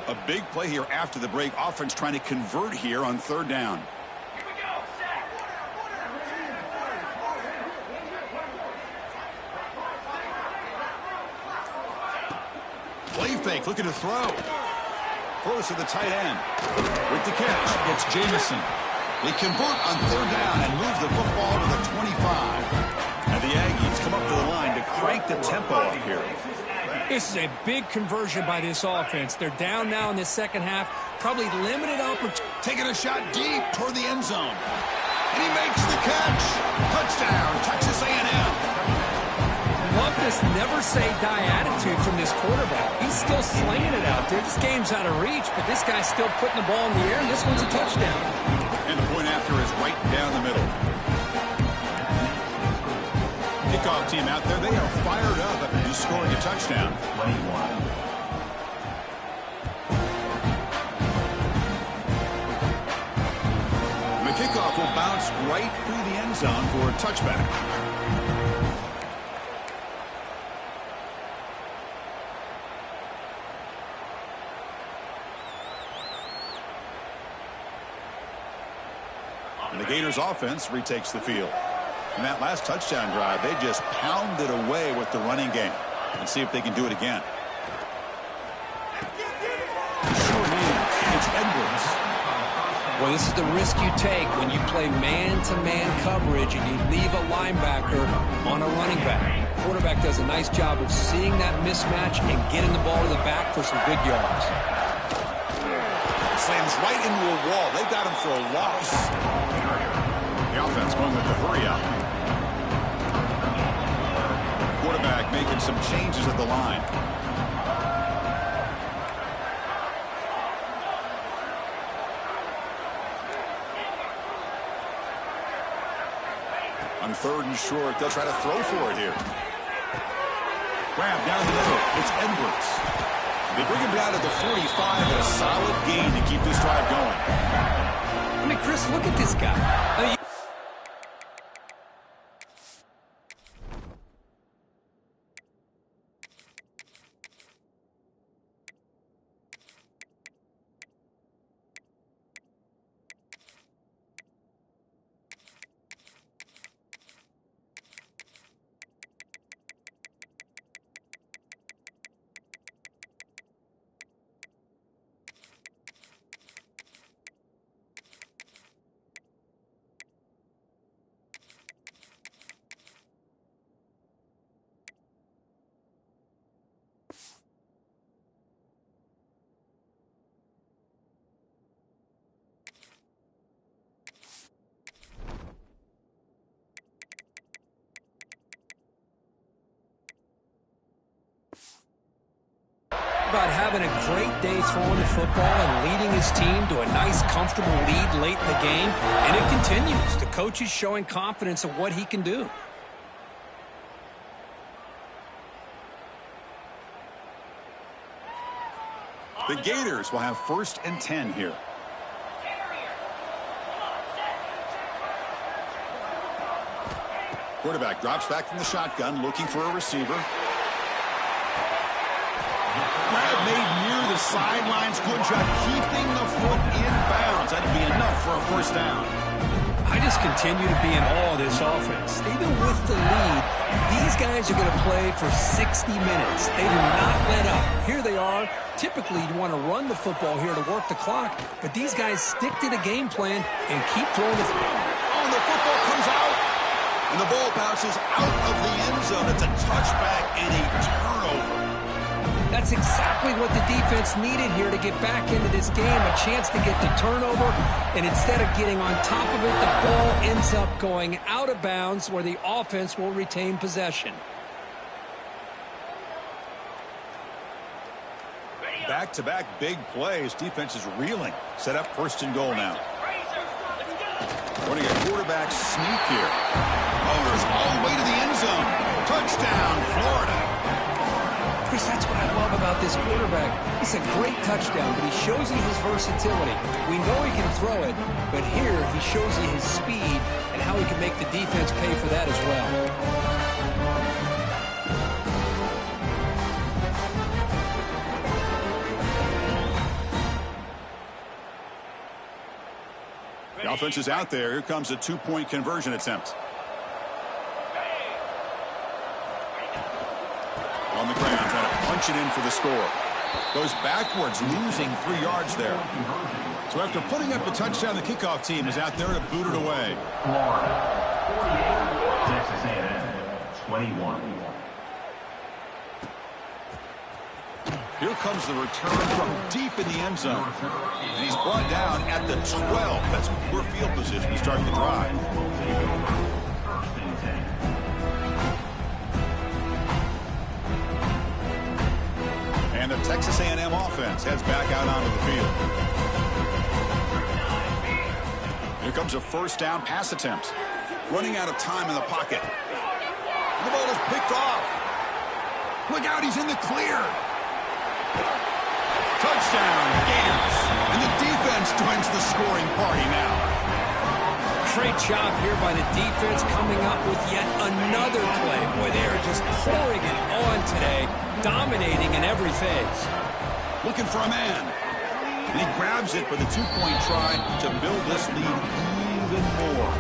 [SPEAKER 4] 14.
[SPEAKER 1] A big play here after the break. Offense trying to convert here on third down. Play fake, looking to throw. Throws to the tight end. With the catch, it's Jamison. They convert on third down and move the football to the 25. And the Aggies come up to the line to crank the tempo up here.
[SPEAKER 2] This is a big conversion by this offense. They're down now in the second half. Probably limited opportunity.
[SPEAKER 1] Taking a shot deep toward the end zone. And he makes the catch. Touchdown, Texas A&M.
[SPEAKER 2] Love this never-say-die attitude from this quarterback. He's still slinging it out there. This game's out of reach, but this guy's still putting the ball in the air, and this one's a touchdown.
[SPEAKER 1] And the point after is right down the middle. Kickoff team out there, they are fired up after just scoring a touchdown.
[SPEAKER 4] 21.
[SPEAKER 1] The kickoff will bounce right through the end zone for a touchback. And the Gators offense retakes the field. In that last touchdown drive, they just pounded away with the running game. Let's see if they can do it again. Short hands. It's Edwards.
[SPEAKER 3] Well, this is the risk you take when you play man-to-man coverage and you leave a linebacker on a running back. Quarterback does a nice job of seeing that mismatch and getting the ball to the back for some good yards.
[SPEAKER 1] Slams right into a wall. They got him for a loss. The offense going with the hurry up. Quarterback making some changes at the line. On third and short, they'll try to throw for it here. Grab down the middle. It's Edwards. They bring him down to the 45 and a solid gain to keep this drive going.
[SPEAKER 2] I mean, Chris, look at this guy. About having a great day throwing the football and leading his team to a nice, comfortable lead late in the game. And it continues. The coach is showing confidence of what he can do.
[SPEAKER 1] The Gators will have 1st and 10 here. Quarterback drops back from the shotgun, looking for a receiver. Grab made near the sidelines. Good job keeping the foot in bounds. That'd be enough for a 1st down.
[SPEAKER 2] I just continue to be in awe of this offense. Even with the lead, these guys are going to play for 60 minutes. They do not let up. Here they are. Typically, you want to run the football here to work the clock, but these guys stick to the game plan and keep throwing the football.
[SPEAKER 1] Oh, the football comes out, and the ball bounces out of the end zone. It's a touchback and a turnover.
[SPEAKER 2] That's exactly what the defense needed here to get back into this game, a chance to get the turnover, and instead of getting on top of it, the ball ends up going out of bounds where the offense will retain possession.
[SPEAKER 1] Back-to-back big plays. Defense is reeling. Set up 1st and goal now. Running a quarterback sneak here. Motors all the way to the end zone. Touchdown, Florida.
[SPEAKER 2] Chris, that's what I love about this quarterback. It's a great touchdown, but he shows you his versatility. We know he can throw it, but here he shows you his speed and how he can make the defense pay for that as well.
[SPEAKER 1] The offense is out there. Here comes a 2-point conversion attempt. On the ground, trying to punch it in for the score. Goes backwards, losing 3 yards there. So after putting up the touchdown, the kickoff team is out there to boot it away.
[SPEAKER 4] Florida, 48, Texas A&M, 21.
[SPEAKER 1] Here comes the return from deep in the end zone. And he's brought down at the 12. That's poor field position to start the drive. And the Texas A&M offense heads back out onto the field. Here comes a 1st down pass attempt. Running out of time in the pocket. The ball is picked off. Look out, he's in the clear. Touchdown, Gators. And the defense joins the scoring party now.
[SPEAKER 2] Great job here by the defense coming up with yet another play. Boy, they are just pouring it on today, dominating in every phase.
[SPEAKER 1] Looking for a man. And he grabs it for the 2-point try to build this lead even more.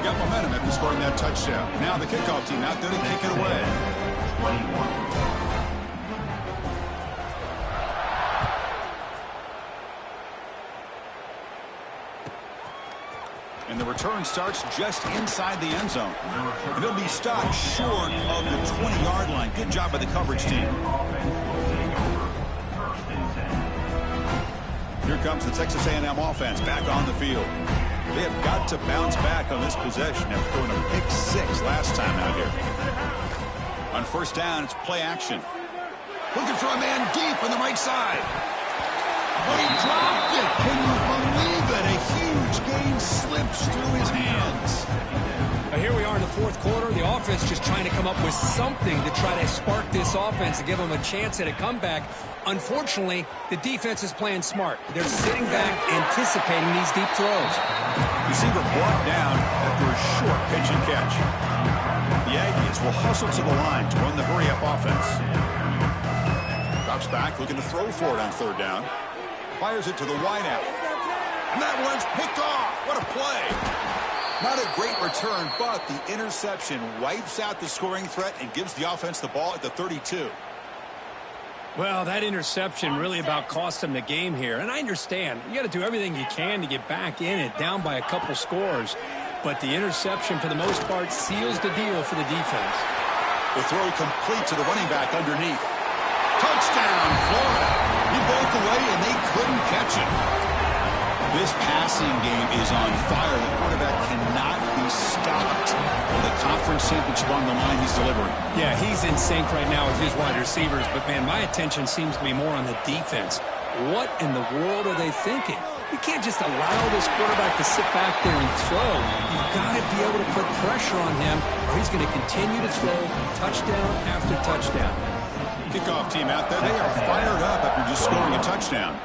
[SPEAKER 1] Got momentum after scoring that touchdown. Now the kickoff team out there to kick it away.
[SPEAKER 4] 21.
[SPEAKER 1] And the return starts just inside the end zone. And he'll be stopped short of the 20-yard line. Good job by the coverage team. Here comes the Texas A&M offense back on the field. They have got to bounce back on this possession after throwing a pick 6 last time out here. On 1st down, it's play action. Looking for a man deep on the right side. But he dropped it. Can you believe it? A huge gain slips through his hands.
[SPEAKER 2] Here we are in the 4th quarter. The offense just trying to come up with something to try to spark this offense and give them a chance at a comeback. Unfortunately, the defense is playing smart. They're sitting back, anticipating these deep throws.
[SPEAKER 1] Receiver brought down after a short pitch and catch. The Aggies will hustle to the line to run the hurry-up offense. Drops back, looking to throw for it on 3rd down. Fires it to the wideout. And that one's picked off. What a play. Not a great return, but the interception wipes out the scoring threat and gives the offense the ball at the 32.
[SPEAKER 2] Well, that interception really about cost them the game here. And I understand. You got to do everything you can to get back in it, down by a couple scores. But the interception, for the most part, seals the deal for the defense.
[SPEAKER 1] The throw complete to the running back underneath. Touchdown, Florida. He broke away, and they couldn't catch him. This passing game is on fire. The quarterback cannot be stopped. With the conference championship on the line, he's delivering.
[SPEAKER 2] Yeah, he's in sync right now with his wide receivers. But, man, my attention seems to be more on the defense. What in the world are they thinking? You can't just allow this quarterback to sit back there and throw. You've got to be able to put pressure on him, or he's going to continue to throw touchdown after touchdown.
[SPEAKER 1] Kickoff team out there. They are fired up after just scoring a touchdown.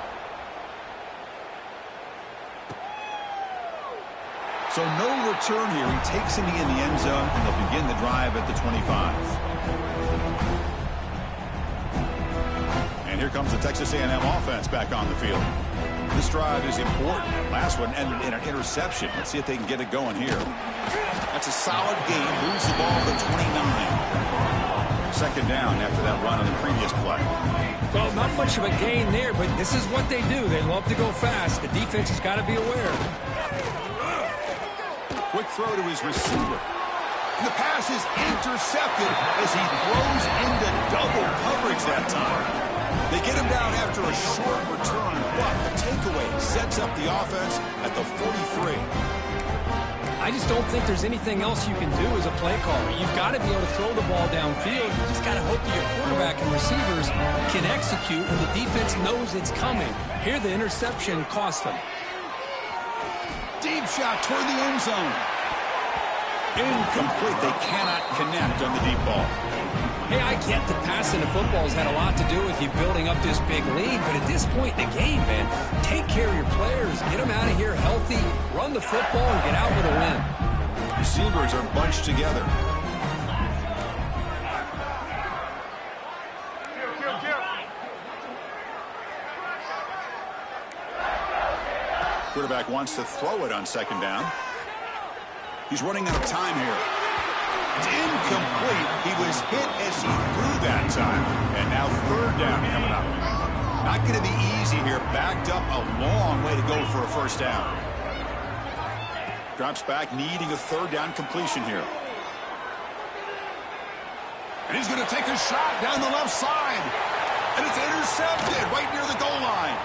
[SPEAKER 1] So no return here. He takes it in the end zone, and they'll begin the drive at the 25. And here comes the Texas A&M offense back on the field. This drive is important. Last one ended in an interception. Let's see if they can get it going here. That's a solid gain. Moves the ball to 29. Second down after that run on the previous play.
[SPEAKER 2] Well, not much of a gain there, but this is what they do. They love to go fast. The defense has got to be aware.
[SPEAKER 1] Quick throw to his receiver. And the pass is intercepted as he throws into double coverage that time. They get him down after a short return, but the takeaway sets up the offense at the 43.
[SPEAKER 2] I just don't think there's anything else you can do as a play caller. You've got to be able to throw the ball downfield. You just got to hope that your quarterback and receivers can execute when the defense knows it's coming. Here, the interception cost them.
[SPEAKER 1] Deep shot toward the end zone. Incomplete. They cannot connect on the deep ball.
[SPEAKER 2] Hey, I get the passing of football has had a lot to do with you building up this big lead, but at this point in the game, man, take care of your players. Get them out of here healthy, run the football, and get out with a win.
[SPEAKER 1] Receivers are bunched together. Quarterback wants to throw it on second down. He's running out of time here. It's incomplete. He was hit as he threw that time. And now third down coming up. Not going to be easy here. Backed up a long way to go for a first down. Drops back, needing a third down completion here. And he's going to take a shot down the left side. And it's intercepted right near the goal line.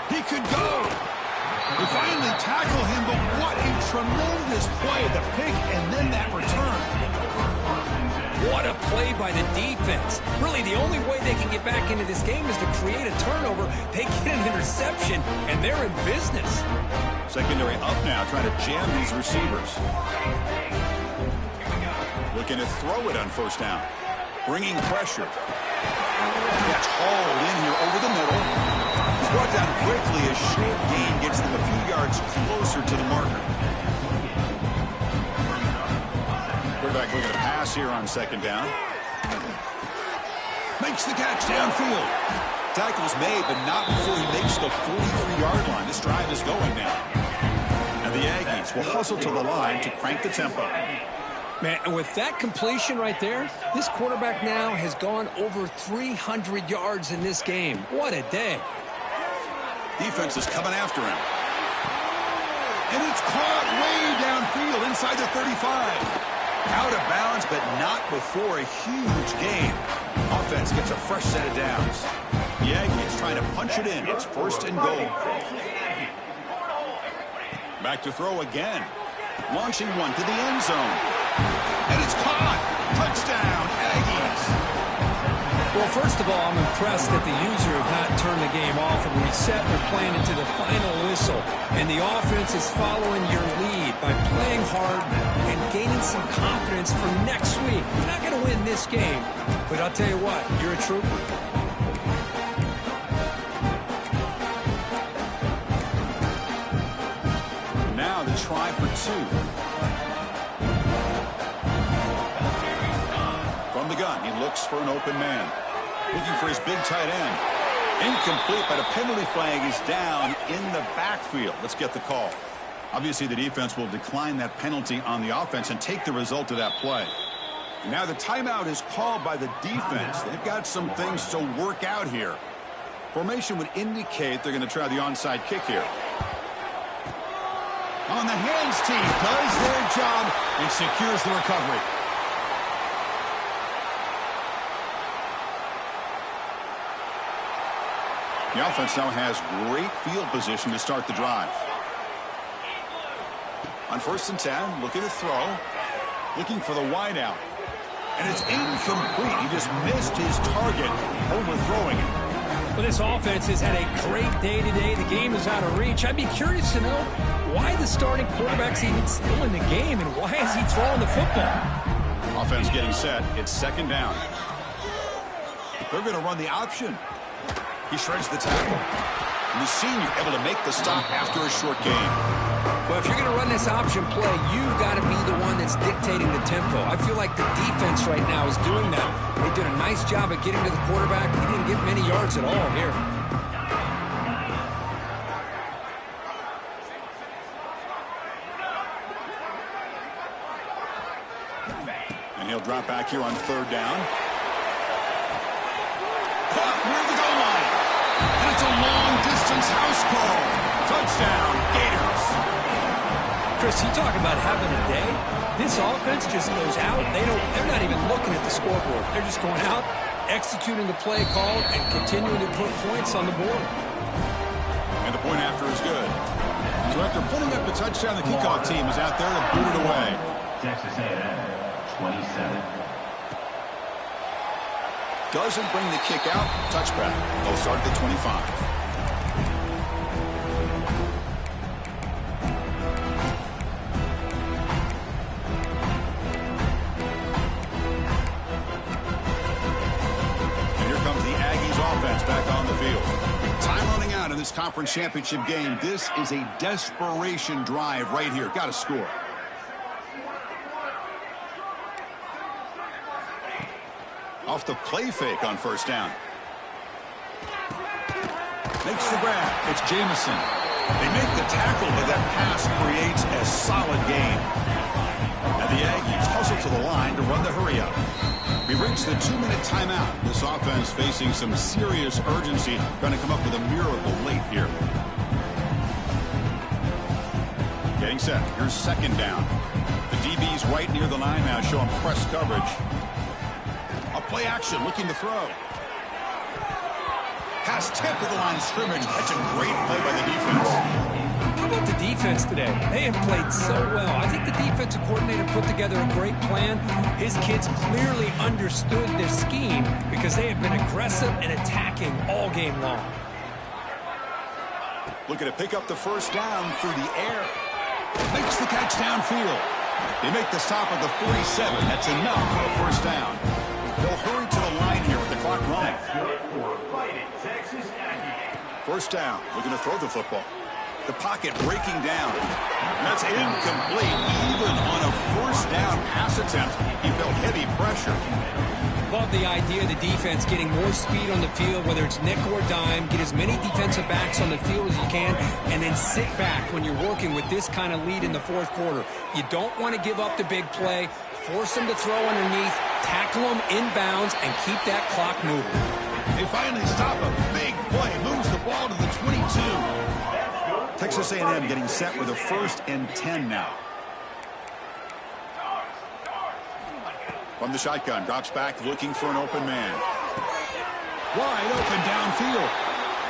[SPEAKER 1] He could go. They finally tackle him, but what a tremendous play. The pick and then that return.
[SPEAKER 2] What a play by the defense. Really, the only way they can get back into this game is to create a turnover. They get an interception, and they're in business.
[SPEAKER 1] Secondary up now, trying to jam these receivers. Looking to throw it on first down. Bringing pressure. That's hauled in here over the middle. Brought down quickly. A short gain gets them a few yards closer to the marker. Quarterback looking to pass here on second down. Makes the catch downfield. Tackle's made, but not before he makes the 43-yard line. This drive is going now. And the Aggies will hustle to the line to crank the tempo.
[SPEAKER 2] Man, and with that completion right there, this quarterback now has gone over 300 yards in this game. What a day.
[SPEAKER 1] Defense is coming after him. And it's caught way downfield inside the 35. Out of bounds, but not before a huge gain. Offense gets a fresh set of downs. The Aggies trying to punch it in. It's first and goal. Back to throw again. Launching one to the end zone. And it's caught. Touchdown, Aggies.
[SPEAKER 2] Well, first of all, I'm impressed that the user have not turned the game off and reset their plan into the final whistle. And the offense is following your lead by playing hard and gaining some confidence for next week. You're not going to win this game, but I'll tell you what, you're a trooper.
[SPEAKER 1] Now the try for two. From the gun, he looks for an open man. Looking for his big tight end. Incomplete, but a penalty flag is down in the backfield. Let's get the call. Obviously, the defense will decline that penalty on the offense and take the result of that play. Now the timeout is called by the defense. They've got some things to work out here. Formation would indicate they're going to try the onside kick here. On the hands team does their job and secures the recovery. The offense now has great field position to start the drive. On 1st and 10, looking to throw. Looking for the wide out. And it's incomplete. He just missed his target, overthrowing it.
[SPEAKER 2] Well, this offense has had a great day today. The game is out of reach. I'd be curious to know why the starting quarterback's even still in the game and why is he throwing the football?
[SPEAKER 1] Offense getting set. It's second down. They're going to run the option. He shreds the tackle. And the senior able to make the stop after a short gain.
[SPEAKER 3] Well, if you're going to run this option play, you've got to be the one that's dictating the tempo. I feel like the defense right now is doing that. They did a nice job at getting to the quarterback. He didn't get many yards at all here.
[SPEAKER 1] And he'll drop back here on 3rd down. Caught near the goal line. And it's a long-distance house call. Touchdown, Gators.
[SPEAKER 2] Chris, you talk about having a day. This offense just goes out. They're not even looking at the scoreboard. They're just going out, executing the play called, and continuing to put points on the board.
[SPEAKER 1] And the point after is good. So after putting up the touchdown, the kickoff team is out there to boot it away.
[SPEAKER 4] Texas A&M, 27.
[SPEAKER 1] Doesn't bring the kick out. Touchback. They'll start at the 25. Back on the field. Time running out in this conference championship game. This is a desperation drive right here. Got to score. Off the play fake on 1st down. Makes the grab. It's Jamison. They make the tackle, but that pass creates a solid gain. And the Aggies hustle to the line to run the hurry up. We've reached the 2-minute timeout. This offense facing some serious urgency, trying to come up with a miracle late here. Getting set. Here's 2nd down. The DB's right near the line now, showing press coverage. A play action, looking to throw. Pass tip to the line of scrimmage. That's a great play by the defense.
[SPEAKER 2] How about the defense today? They have played so well. I think the defensive coordinator put together a great plan. His kids clearly understood this scheme because they have been aggressive and attacking all game long.
[SPEAKER 1] Looking to pick up the 1st down through the air. Makes the catch downfield. They make the stop at the 47. That's enough for a 1st down. They'll hurry to the line here with the clock running. 1st down. Looking to throw the football. The pocket breaking down. That's incomplete. Even on a 1st down pass attempt, he felt heavy pressure.
[SPEAKER 2] Love the idea of the defense getting more speed on the field, whether it's nickel or dime. Get as many defensive backs on the field as you can, and then sit back when you're working with this kind of lead in the 4th quarter. You don't want to give up the big play. Force them to throw underneath, tackle them inbounds, and keep that clock moving.
[SPEAKER 1] They finally stop a big play. Moves the ball to the 22. Texas A&M getting set with a 1st and 10 now. From the shotgun, drops back, looking for an open man. Wide open downfield.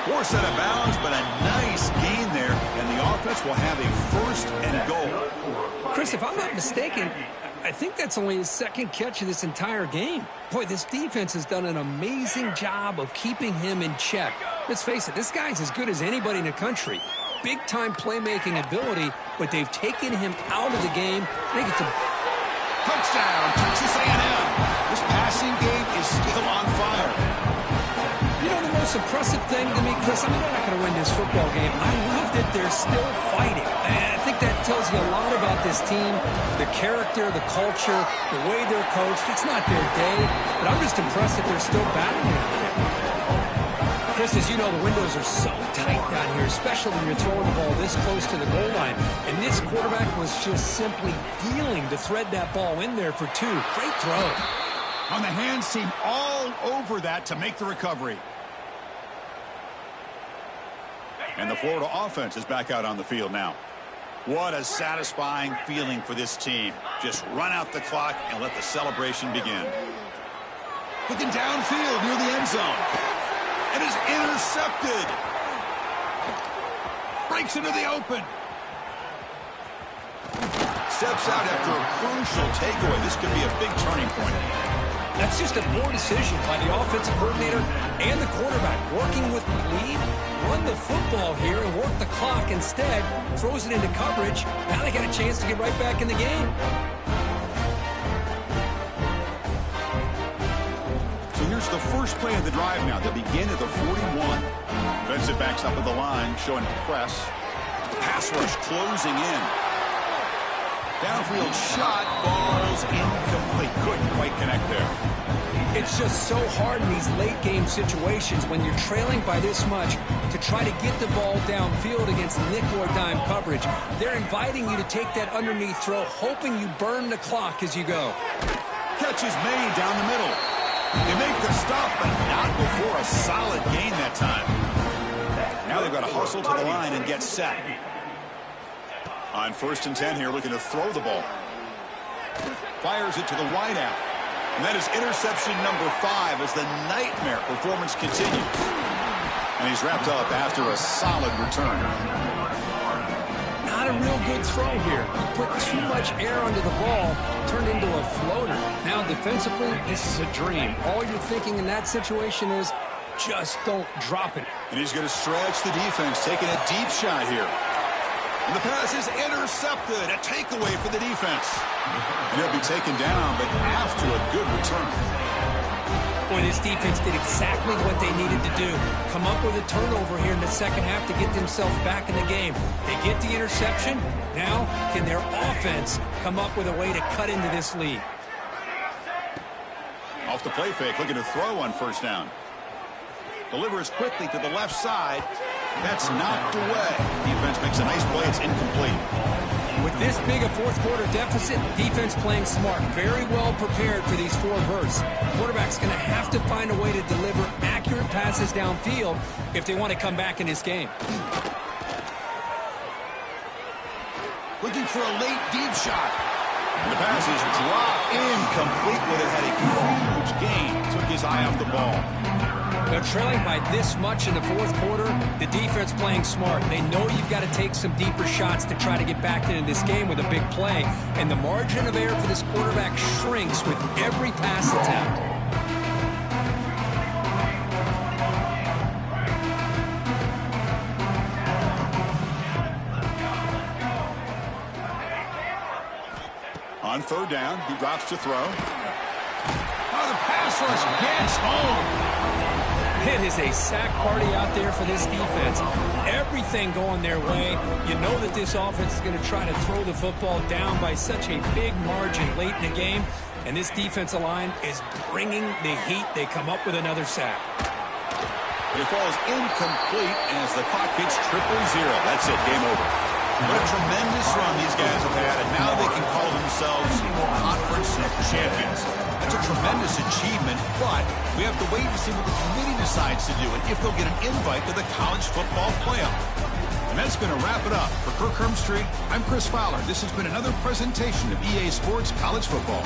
[SPEAKER 1] Forced out of bounds, but a nice gain there, and the offense will have a 1st and goal.
[SPEAKER 2] Chris, if I'm not mistaken, I think that's only his 2nd catch of this entire game. Boy, this defense has done an amazing job of keeping him in check. Let's face it, this guy's as good as anybody in the country. Big-time playmaking ability, but they've taken him out of the game. I think it's a
[SPEAKER 1] touchdown, Texas A&M. This passing game is still on fire.
[SPEAKER 2] You know the most impressive thing to me, Chris, I mean, they're not going to win this football game. I love that they're still fighting. And I think that tells you a lot about this team, the character, the culture, the way they're coached. It's not their day, but I'm just impressed that they're still battling out there. Chris, as you know, the windows are so tight down here, especially when you're throwing the ball this close to the goal line. And this quarterback was just simply dealing to thread that ball in there for 2. Great throw.
[SPEAKER 1] On the hands team all over that to make the recovery. And the Florida offense is back out on the field now. What a satisfying feeling for this team. Just run out the clock and let the celebration begin. Looking downfield near the end zone. And is intercepted. Breaks into the open. Steps out after a crucial takeaway. This could be a big turning point.
[SPEAKER 2] That's just a poor decision by the offensive coordinator and the quarterback. Working with the lead, run the football here and work the clock instead. Throws it into coverage. Now they got a chance to get right back in the game.
[SPEAKER 1] So here's the first play of the drive now. They'll begin at the 41. Defensive backs up at the line, showing press. Pass rush closing in. Downfield shot falls incomplete. Couldn't quite connect there.
[SPEAKER 2] It's just so hard in these late game situations when you're trailing by this much to try to get the ball downfield against nickel or dime coverage. They're inviting you to take that underneath throw, hoping you burn the clock as you go.
[SPEAKER 1] Catch is made down the middle. They make the stop, but not before a solid gain that time. Now they've got to hustle to the line and get set. On 1st and 10 here, looking to throw the ball. Fires it to the wideout. And that is interception number 5 as the nightmare performance continues. And he's wrapped up after a solid return.
[SPEAKER 2] Not a real good throw here. He put too much air under the ball, turned into a floater. Now defensively, this is a dream. All you're thinking in that situation is just don't drop it.
[SPEAKER 1] And he's going to stretch the defense, taking a deep shot here. And the pass is intercepted. A takeaway for the defense. And he'll be taken down, but after a good return.
[SPEAKER 2] Boy, this defense did exactly what they needed to do. Come up with a turnover here in the second half to get themselves back in the game. They get the interception. Now, can their offense come up with a way to cut into this lead?
[SPEAKER 1] Off the play fake, looking to throw on 1st down. Delivers quickly to the left side. That's knocked away. Defense makes a nice play. It's incomplete.
[SPEAKER 2] With this big a fourth-quarter deficit, defense playing smart, very well prepared for these 4 verts. Quarterback's going to have to find a way to deliver accurate passes downfield if they want to come back in this game.
[SPEAKER 1] Looking for a late deep shot. And the pass is dropped incomplete. Would have had a huge gain. Took his eye off the ball.
[SPEAKER 2] They're trailing by this much in the 4th quarter. The defense playing smart. They know you've got to take some deeper shots to try to get back into this game with a big play. And the margin of error for this quarterback shrinks with every pass attempt.
[SPEAKER 1] On 3rd down, he drops to throw. Oh, the pass rush gets home.
[SPEAKER 2] It is a sack party out there for this defense. Everything going their way. You know that this offense is going to try to throw the football down by such a big margin late in the game. And this defensive line is bringing the heat. They come up with another sack.
[SPEAKER 1] It falls incomplete as the clock hits 0-0. That's it. Game over. What a tremendous run these guys have had, and now they can call themselves conference champions. That's a tremendous achievement, but we have to wait and see what the committee decides to do and if they'll get an invite to the college football playoff. And that's going to wrap it up. For Kirk Hermstreet, I'm Chris Fowler. This has been another presentation of EA Sports College Football.